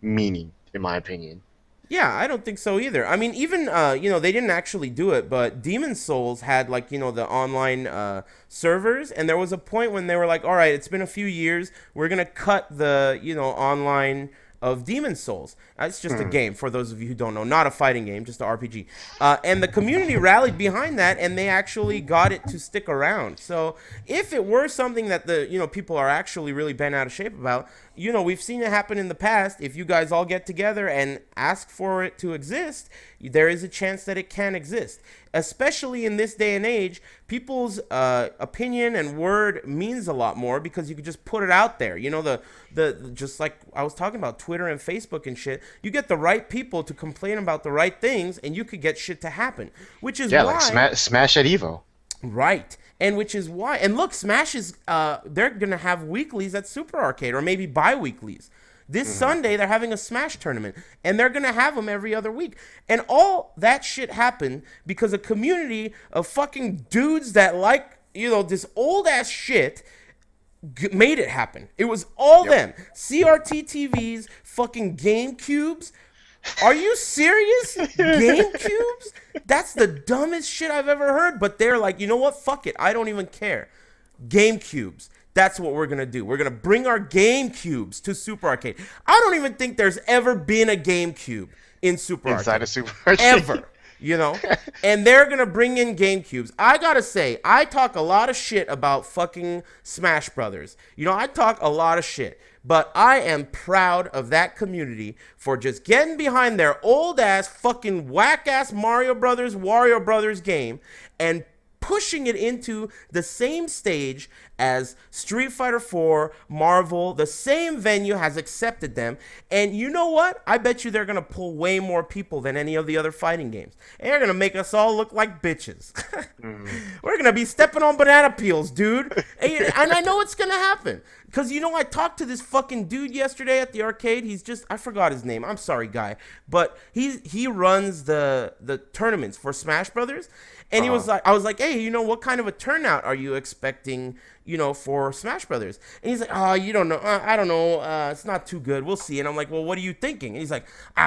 meaning in my opinion. Yeah, I don't think so either. I mean, even they didn't actually do it, but Demon Souls had like the online servers, and there was a point when they were like, all right, it's been a few years, we're gonna cut the online of Demon Souls. It's just a game, for those of you who don't know, not a fighting game, just an RPG. And the community rallied behind that, and they actually got it to stick around. So if it were something that the people are actually really bent out of shape about, we've seen it happen in the past. If you guys all get together and ask for it to exist, there is a chance that it can exist. Especially in this day and age, people's opinion and word means a lot more because you can just put it out there. The just like I was talking about Twitter and Facebook and shit, you get the right people to complain about the right things, and you could get shit to happen. Which is why, like Smash at Evo. Right. And which is why, and look, Smash is, they're going to have weeklies at Super Arcade, or maybe bi-weeklies. This Sunday, they're having a Smash tournament, and they're going to have them every other week. And all that shit happened because a community of fucking dudes that like, this old-ass shit made it happen. It was all them. CRT TVs, fucking GameCubes. Are you serious? GameCubes? That's the dumbest shit I've ever heard. But they're like, you know what? Fuck it. I don't even care. GameCubes. That's what we're going to do. We're going to bring our GameCubes to Super Arcade. I don't even think there's ever been a GameCube in Super Arcade. Inside a Super Arcade. Ever. And they're going to bring in GameCubes. I got to say, I talk a lot of shit about fucking Smash Brothers. I talk a lot of shit. But I am proud of that community for just getting behind their old-ass, fucking whack-ass Mario Brothers, Wario Brothers game and pushing it into the same stage as Street Fighter 4, Marvel, the same venue has accepted them. And you know what? I bet you they're going to pull way more people than any of the other fighting games. And they're going to make us all look like bitches. We're going to be stepping on banana peels, dude. And I know it's going to happen. Because, I talked to this fucking dude yesterday at the arcade. I forgot his name. I'm sorry, guy. But he runs the tournaments for Smash Brothers. And I was like, hey, what kind of a turnout are you expecting, for Smash Brothers? And he's like, oh, you don't know. I don't know. It's not too good. We'll see. And I'm like, well, what are you thinking? And he's like,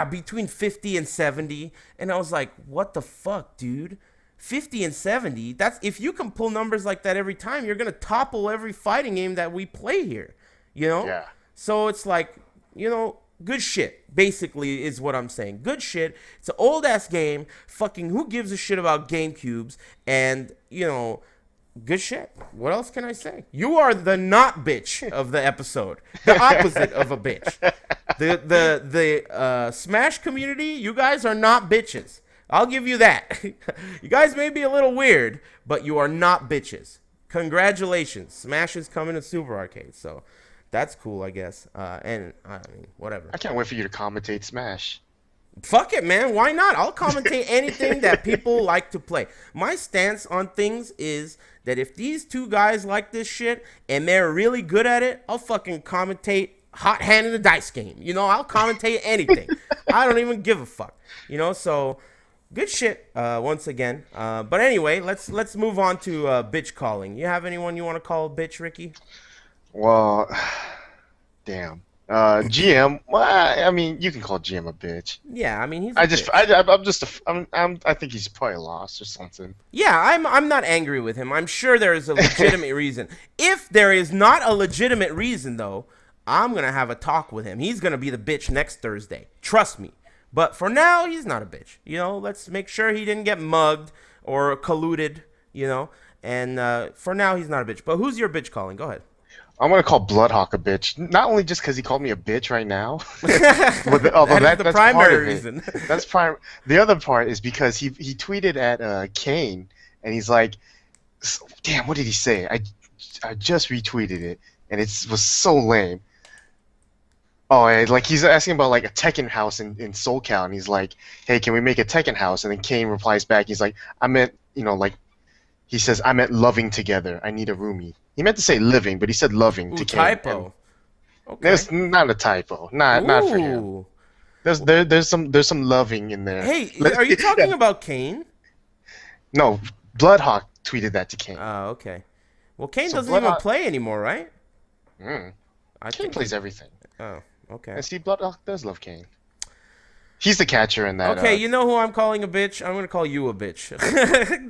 between 50 and 70. And I was like, what the fuck, dude? 50 and 70, that's if you can pull numbers like that every time, you're going to topple every fighting game that we play here, Yeah. So it's like, good shit, basically, is what I'm saying. Good shit. It's an old-ass game. Fucking who gives a shit about GameCubes? And, good shit. What else can I say? You are the not bitch of the episode. The opposite of a bitch. The Smash community, you guys are not bitches. I'll give you that. You guys may be a little weird, but you are not bitches. Congratulations. Smash is coming to Super Arcade, so that's cool, I guess. And, I mean, whatever. I can't wait for you to commentate Smash. Fuck it, man. Why not? I'll commentate anything that people like to play. My stance on things is that if these two guys like this shit and they're really good at it, I'll fucking commentate Hot Hand in the Dice game. I'll commentate anything. I don't even give a fuck. So... good shit, once again. But anyway, let's move on to bitch calling. You have anyone you want to call a bitch, Ricky? Well, damn. GM. Well, I mean, you can call GM a bitch. Yeah, I mean, he's. I think he's probably lost or something. Yeah, I'm not angry with him. I'm sure there is a legitimate reason. If there is not a legitimate reason, though, I'm gonna have a talk with him. He's gonna be the bitch next Thursday. Trust me. But for now, he's not a bitch. Let's make sure he didn't get mugged or colluded, And for now, he's not a bitch. But who's your bitch calling? Go ahead. I'm going to call Bloodhawk a bitch. Not only just because he called me a bitch right now. That's the primary reason. That's The other part is because he tweeted at Kane, and he's like, damn, what did he say? I just retweeted it, and it was so lame. Oh, like he's asking about like a Tekken house in SoulCal, and he's like, "Hey, can we make a Tekken house?" And then Kane replies back, he's like, "I meant, he says, I meant loving together. I need a roomie." He meant to say living, but he said loving to Kane. Typo. Okay. There's not a typo. Not for him. There's some loving in there. Hey, are you talking about Kane? No, Bloodhawk tweeted that to Kane. Oh, okay. Well, Kane doesn't even play anymore, right? Kane plays everything. Oh. Okay. And see, Bloodhawk does love Kane. He's the catcher in that. Okay, you know who I'm calling a bitch? I'm gonna call you a bitch.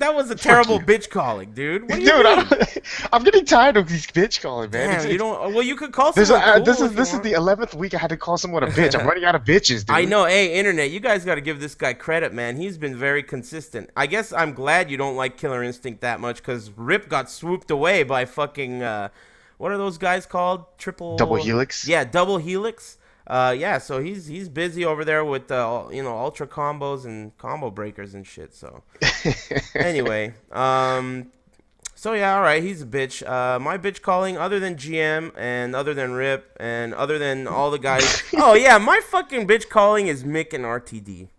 That was a terrible bitch calling, dude. What do you mean? I'm getting tired of these bitch calling, man. Damn, you don't. Well, you could call someone cool this is the 11th week I had to call someone a bitch. I'm running out of bitches, dude. I know. Hey, internet, you guys got to give this guy credit, man. He's been very consistent. I guess I'm glad you don't like Killer Instinct that much, because Rip got swooped away by fucking. What are those guys called? Double Helix? Yeah, Double Helix. So he's busy over there with ultra combos and combo breakers and shit. So anyway, so yeah, all right, he's a bitch. My bitch calling, other than GM and other than Rip and other than all the guys. Oh yeah, my fucking bitch calling is Mick and RTD.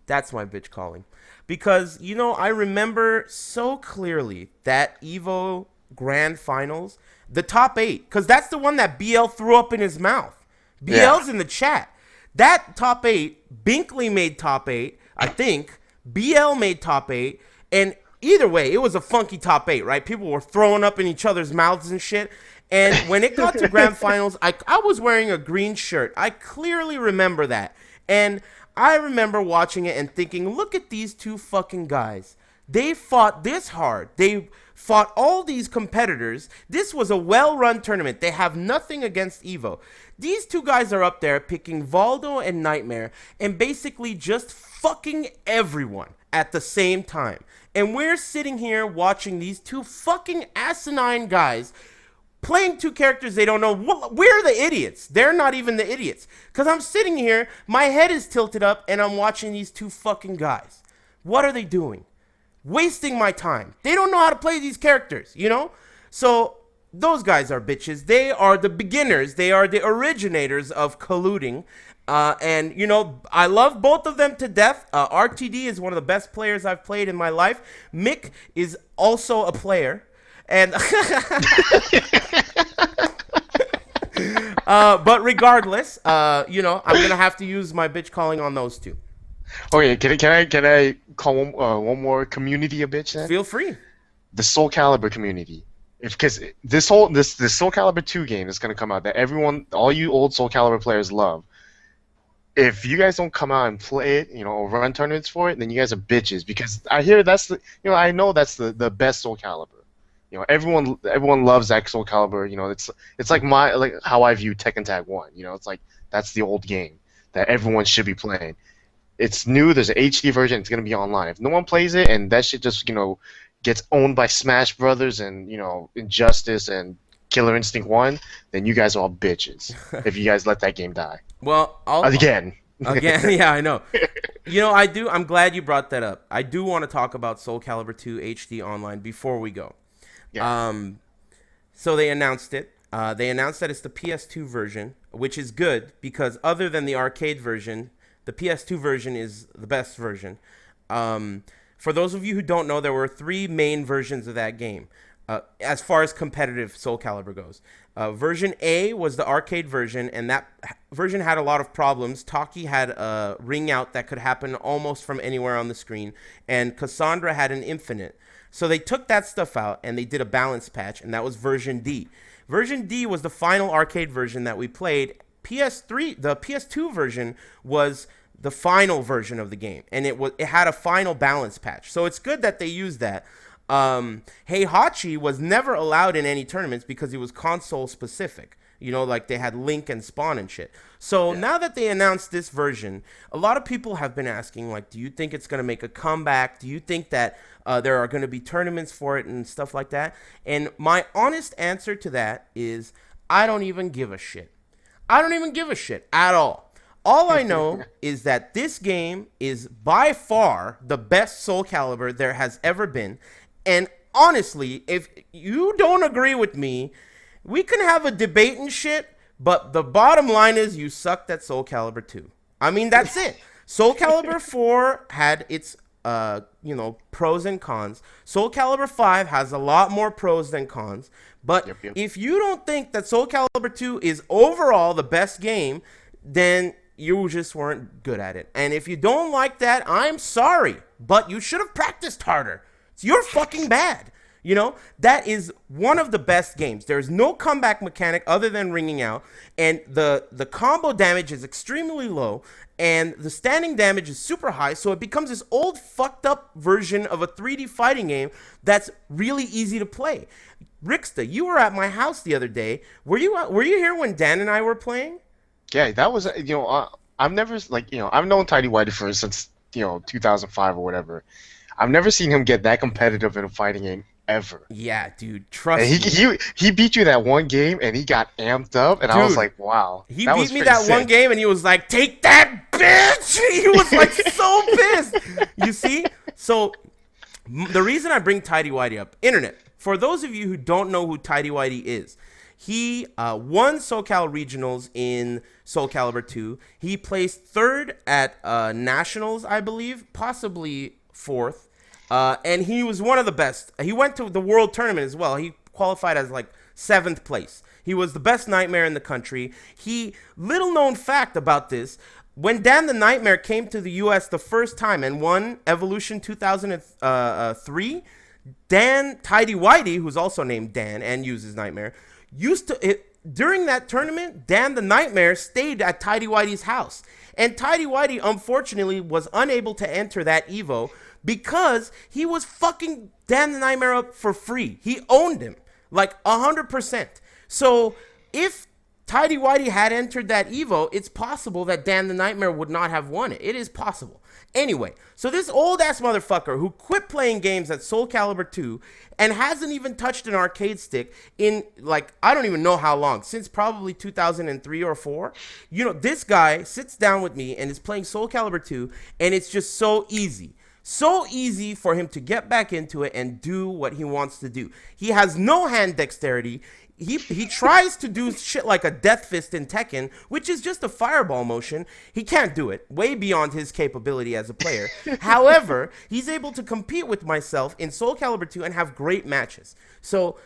That's my bitch calling, because I remember so clearly that Evo Grand Finals. The top 8, because that's the one that BL threw up in his mouth. BL's in the chat. That top 8, Binkley made top 8, I think. BL made top 8. And either way, it was a funky top 8, right? People were throwing up in each other's mouths and shit. And when it got to Grand Finals, I was wearing a green shirt. I clearly remember that. And I remember watching it and thinking, look at these two fucking guys. They fought this hard. They fought all these competitors. This was a well-run tournament. They have nothing against Evo. These two guys are up there picking Valdo and Nightmare and basically just fucking everyone at the same time. And we're sitting here watching these two fucking asinine guys playing two characters they don't know. We're the idiots. They're not even the idiots. Because I'm sitting here, my head is tilted up, and I'm watching these two fucking guys. What are they doing? Wasting my time. They don't know how to play these characters, So those guys are bitches. They are the beginners. They are the originators of colluding. And, you know, I love both of them to death. RTD is one of the best players I've played in my life. Mick is also a player. And but regardless, you know, I'm going to have to use my bitch calling on those two. Okay, can I call one more community a bitch then? Feel free. The Soulcalibur community. Because this Soulcalibur 2 game is gonna come out that all you old Soulcalibur players love. If you guys don't come out and play it, you know, or run tournaments for it, then you guys are bitches. Because I hear I know that's the best Soulcalibur. You know, everyone loves that Soulcalibur. You know, it's like how I view Tekken Tag 1. You know, it's like that's the old game that everyone should be playing. It's new. There's an HD version. It's gonna be online. If no one plays it and that shit just gets owned by Smash Brothers and Injustice and Killer Instinct 1, then you guys are all bitches. If you guys let that game die. Well, again, yeah, I know. You know, I'm glad you brought that up. I do want to talk about Soulcalibur 2 HD Online before we go. Yeah. So they announced it. They announced that it's the PS2 version, which is good because other than the arcade version, the PS2 version is the best version. For those of you who don't know, there were 3 main versions of that game as far as competitive Soulcalibur goes. Version A was the arcade version, and that version had a lot of problems. Taki had a ring out that could happen almost from anywhere on the screen, and Cassandra had an infinite. So they took that stuff out, and they did a balance patch, and that was version D. Version D was the final arcade version that we played. The PS2 version was the final version of the game, and it had a final balance patch. So it's good that they used that. Heihachi was never allowed in any tournaments because he was console specific. You know, like they had Link and Spawn and shit. So now that they announced this version, a lot of people have been asking, like, do you think it's going to make a comeback? Do you think that there are going to be tournaments for it and stuff like that? And my honest answer to that is I don't even give a shit. I don't even give a shit at all. All I know is that this game is by far the best Soulcalibur there has ever been. And honestly, if you don't agree with me, we can have a debate and shit, but the bottom line is you sucked at Soulcalibur 2. I mean, that's it. Soulcalibur 4 had its pros and cons. Soulcalibur 5 has a lot more pros than cons. But if you don't think that Soulcalibur 2 is overall the best game, then you just weren't good at it. And if you don't like that, I'm sorry, but you should have practiced harder. You're fucking bad. You know, that is one of the best games. There's no comeback mechanic other than ringing out, and the combo damage is extremely low, and the standing damage is super high, so it becomes this old fucked up version of a 3D fighting game that's really easy to play. Rickstah, you were at my house the other day. Were you here when Dan and I were playing? Yeah, that was I've never I've known Tidy Whitey since 2005 or whatever. I've never seen him get that competitive in a fighting game ever. Yeah, dude, trust me. He beat you that one game and he got amped up, and dude, I was like, wow. He beat me that one game and he was like, take that, bitch! He was like so pissed. You see? So the reason I bring Tidy Whitey up, internet, for those of you who don't know who Tidy Whitey is, he won SoCal Regionals in Soulcalibur 2. He placed 3rd at Nationals, I believe, possibly 4th. And he was one of the best. He went to the World Tournament as well. He qualified as like 7th place. He was the best Nightmare in the country. Little known fact about this, when Dan the Nightmare came to the U.S. the first time and won Evolution 2003, Dan Tidy Whitey, who's also named Dan and uses Nightmare, during that tournament, Dan the Nightmare stayed at Tidy Whitey's house. And Tidy Whitey, unfortunately, was unable to enter that Evo because he was fucking Dan the Nightmare up for free. He owned him, like 100%. So if Tidy Whitey had entered that Evo, it's possible that Dan the Nightmare would not have won it. It is possible. Anyway, so this old-ass motherfucker who quit playing games at Soulcalibur 2 and hasn't even touched an arcade stick in, like, I don't even know how long, since probably 2003 or 4. You know, this guy sits down with me and is playing Soulcalibur 2, and it's just so easy. So easy for him to get back into it and do what he wants to do. He has no hand dexterity. he tries to do shit like a death fist in Tekken, which is just a fireball motion. He can't do it, way beyond his capability as a player. However, he's able to compete with myself in Soul Calibur 2 and have great matches. So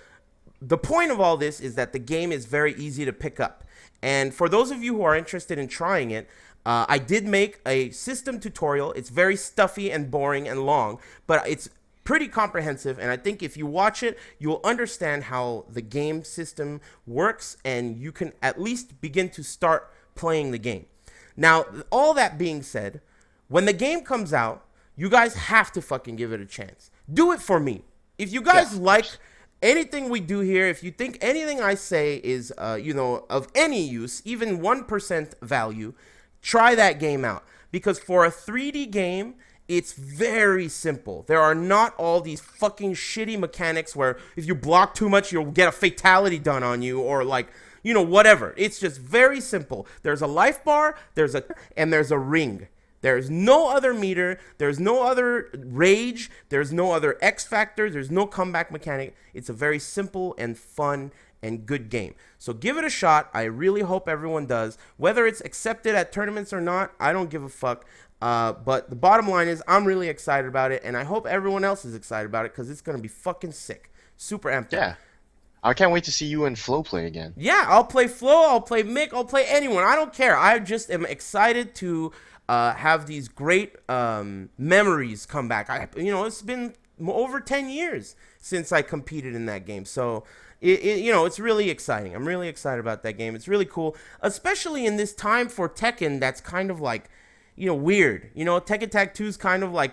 the point of all this is that the game is very easy to pick up. And for those of you who are interested in trying it, I did make a system tutorial. It's very stuffy and boring and long, but it's pretty comprehensive, and I think if you watch it, you'll understand how the game system works, and you can at least begin to start playing the game. Now, all that being said, when the game comes out, you guys have to fucking give it a chance. Do it for me. If you guys like anything we do here, if you think anything I say is, of any use, even 1% value, try that game out. Because for a 3D game, it's very simple. There are not all these fucking shitty mechanics where if you block too much, you'll get a fatality done on you, or like, whatever. It's just very simple. There's a life bar, there's a ring. There's no other meter, there's no other rage, there's no other X factor, there's no comeback mechanic. It's a very simple and fun and good game. So give it a shot. I really hope everyone does. Whether it's accepted at tournaments or not, I don't give a fuck. But the bottom line is I'm really excited about it, and I hope everyone else is excited about it because it's going to be fucking sick. Super amped. Yeah. I can't wait to see you and Flo play again. Yeah, I'll play Flo, I'll play Mick, I'll play anyone. I don't care. I just am excited to have these great memories come back. It's been over 10 years since I competed in that game. So, it's really exciting. I'm really excited about that game. It's really cool, especially in this time for Tekken that's kind of like, weird. Tekken Tag 2 is kind of like,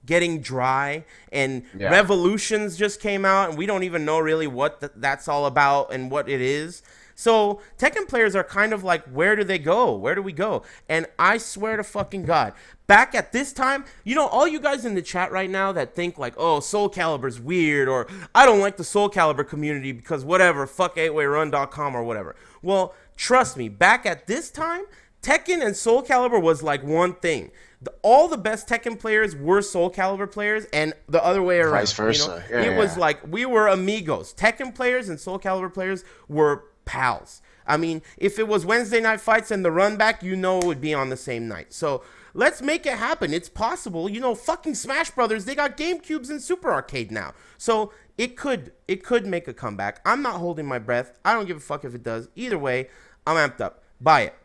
getting dry, and Revolutions just came out, and we don't even know really what that's all about and what it is. So Tekken players are kind of like, where do they go? Where do we go? And I swear to fucking God, back at this time, all you guys in the chat right now that think like, oh, Soul Calibur's weird, or I don't like the Soul Calibur community because whatever, fuck 8wayrun.com or whatever. Well, trust me, back at this time, Tekken and Soul Calibur was like one thing. All the best Tekken players were Soul Calibur players, and the other way around. Vice versa. It was like we were amigos. Tekken players and Soul Calibur players were pals. I mean, if it was Wednesday night fights and the run back, it would be on the same night. So let's make it happen. It's possible. Fucking Smash Brothers, they got GameCubes and Super Arcade now. So it could make a comeback. I'm not holding my breath. I don't give a fuck if it does. Either way, I'm amped up. Buy it.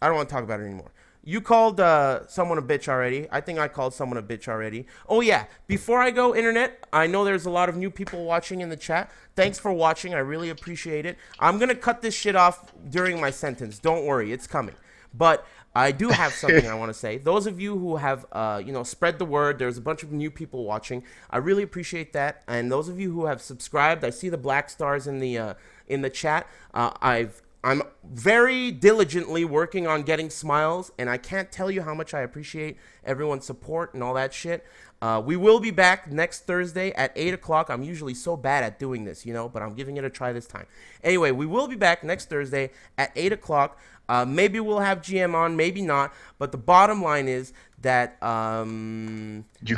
I don't want to talk about it anymore. You called someone a bitch already. I think I called someone a bitch already. Oh, yeah. Before I go, Internet, I know there's a lot of new people watching in the chat. Thanks for watching. I really appreciate it. I'm going to cut this shit off during my sentence. Don't worry. It's coming. But I do have something I want to say. Those of you who have, spread the word, there's a bunch of new people watching. I really appreciate that. And those of you who have subscribed, I see the black stars in the chat. I'm very diligently working on getting smiles, and I can't tell you how much I appreciate everyone's support and all that shit. We will be back next Thursday at 8 o'clock. I'm usually so bad at doing this, but I'm giving it a try this time. Anyway, we will be back next Thursday at 8 o'clock. Maybe we'll have GM on, maybe not. But the bottom line is that You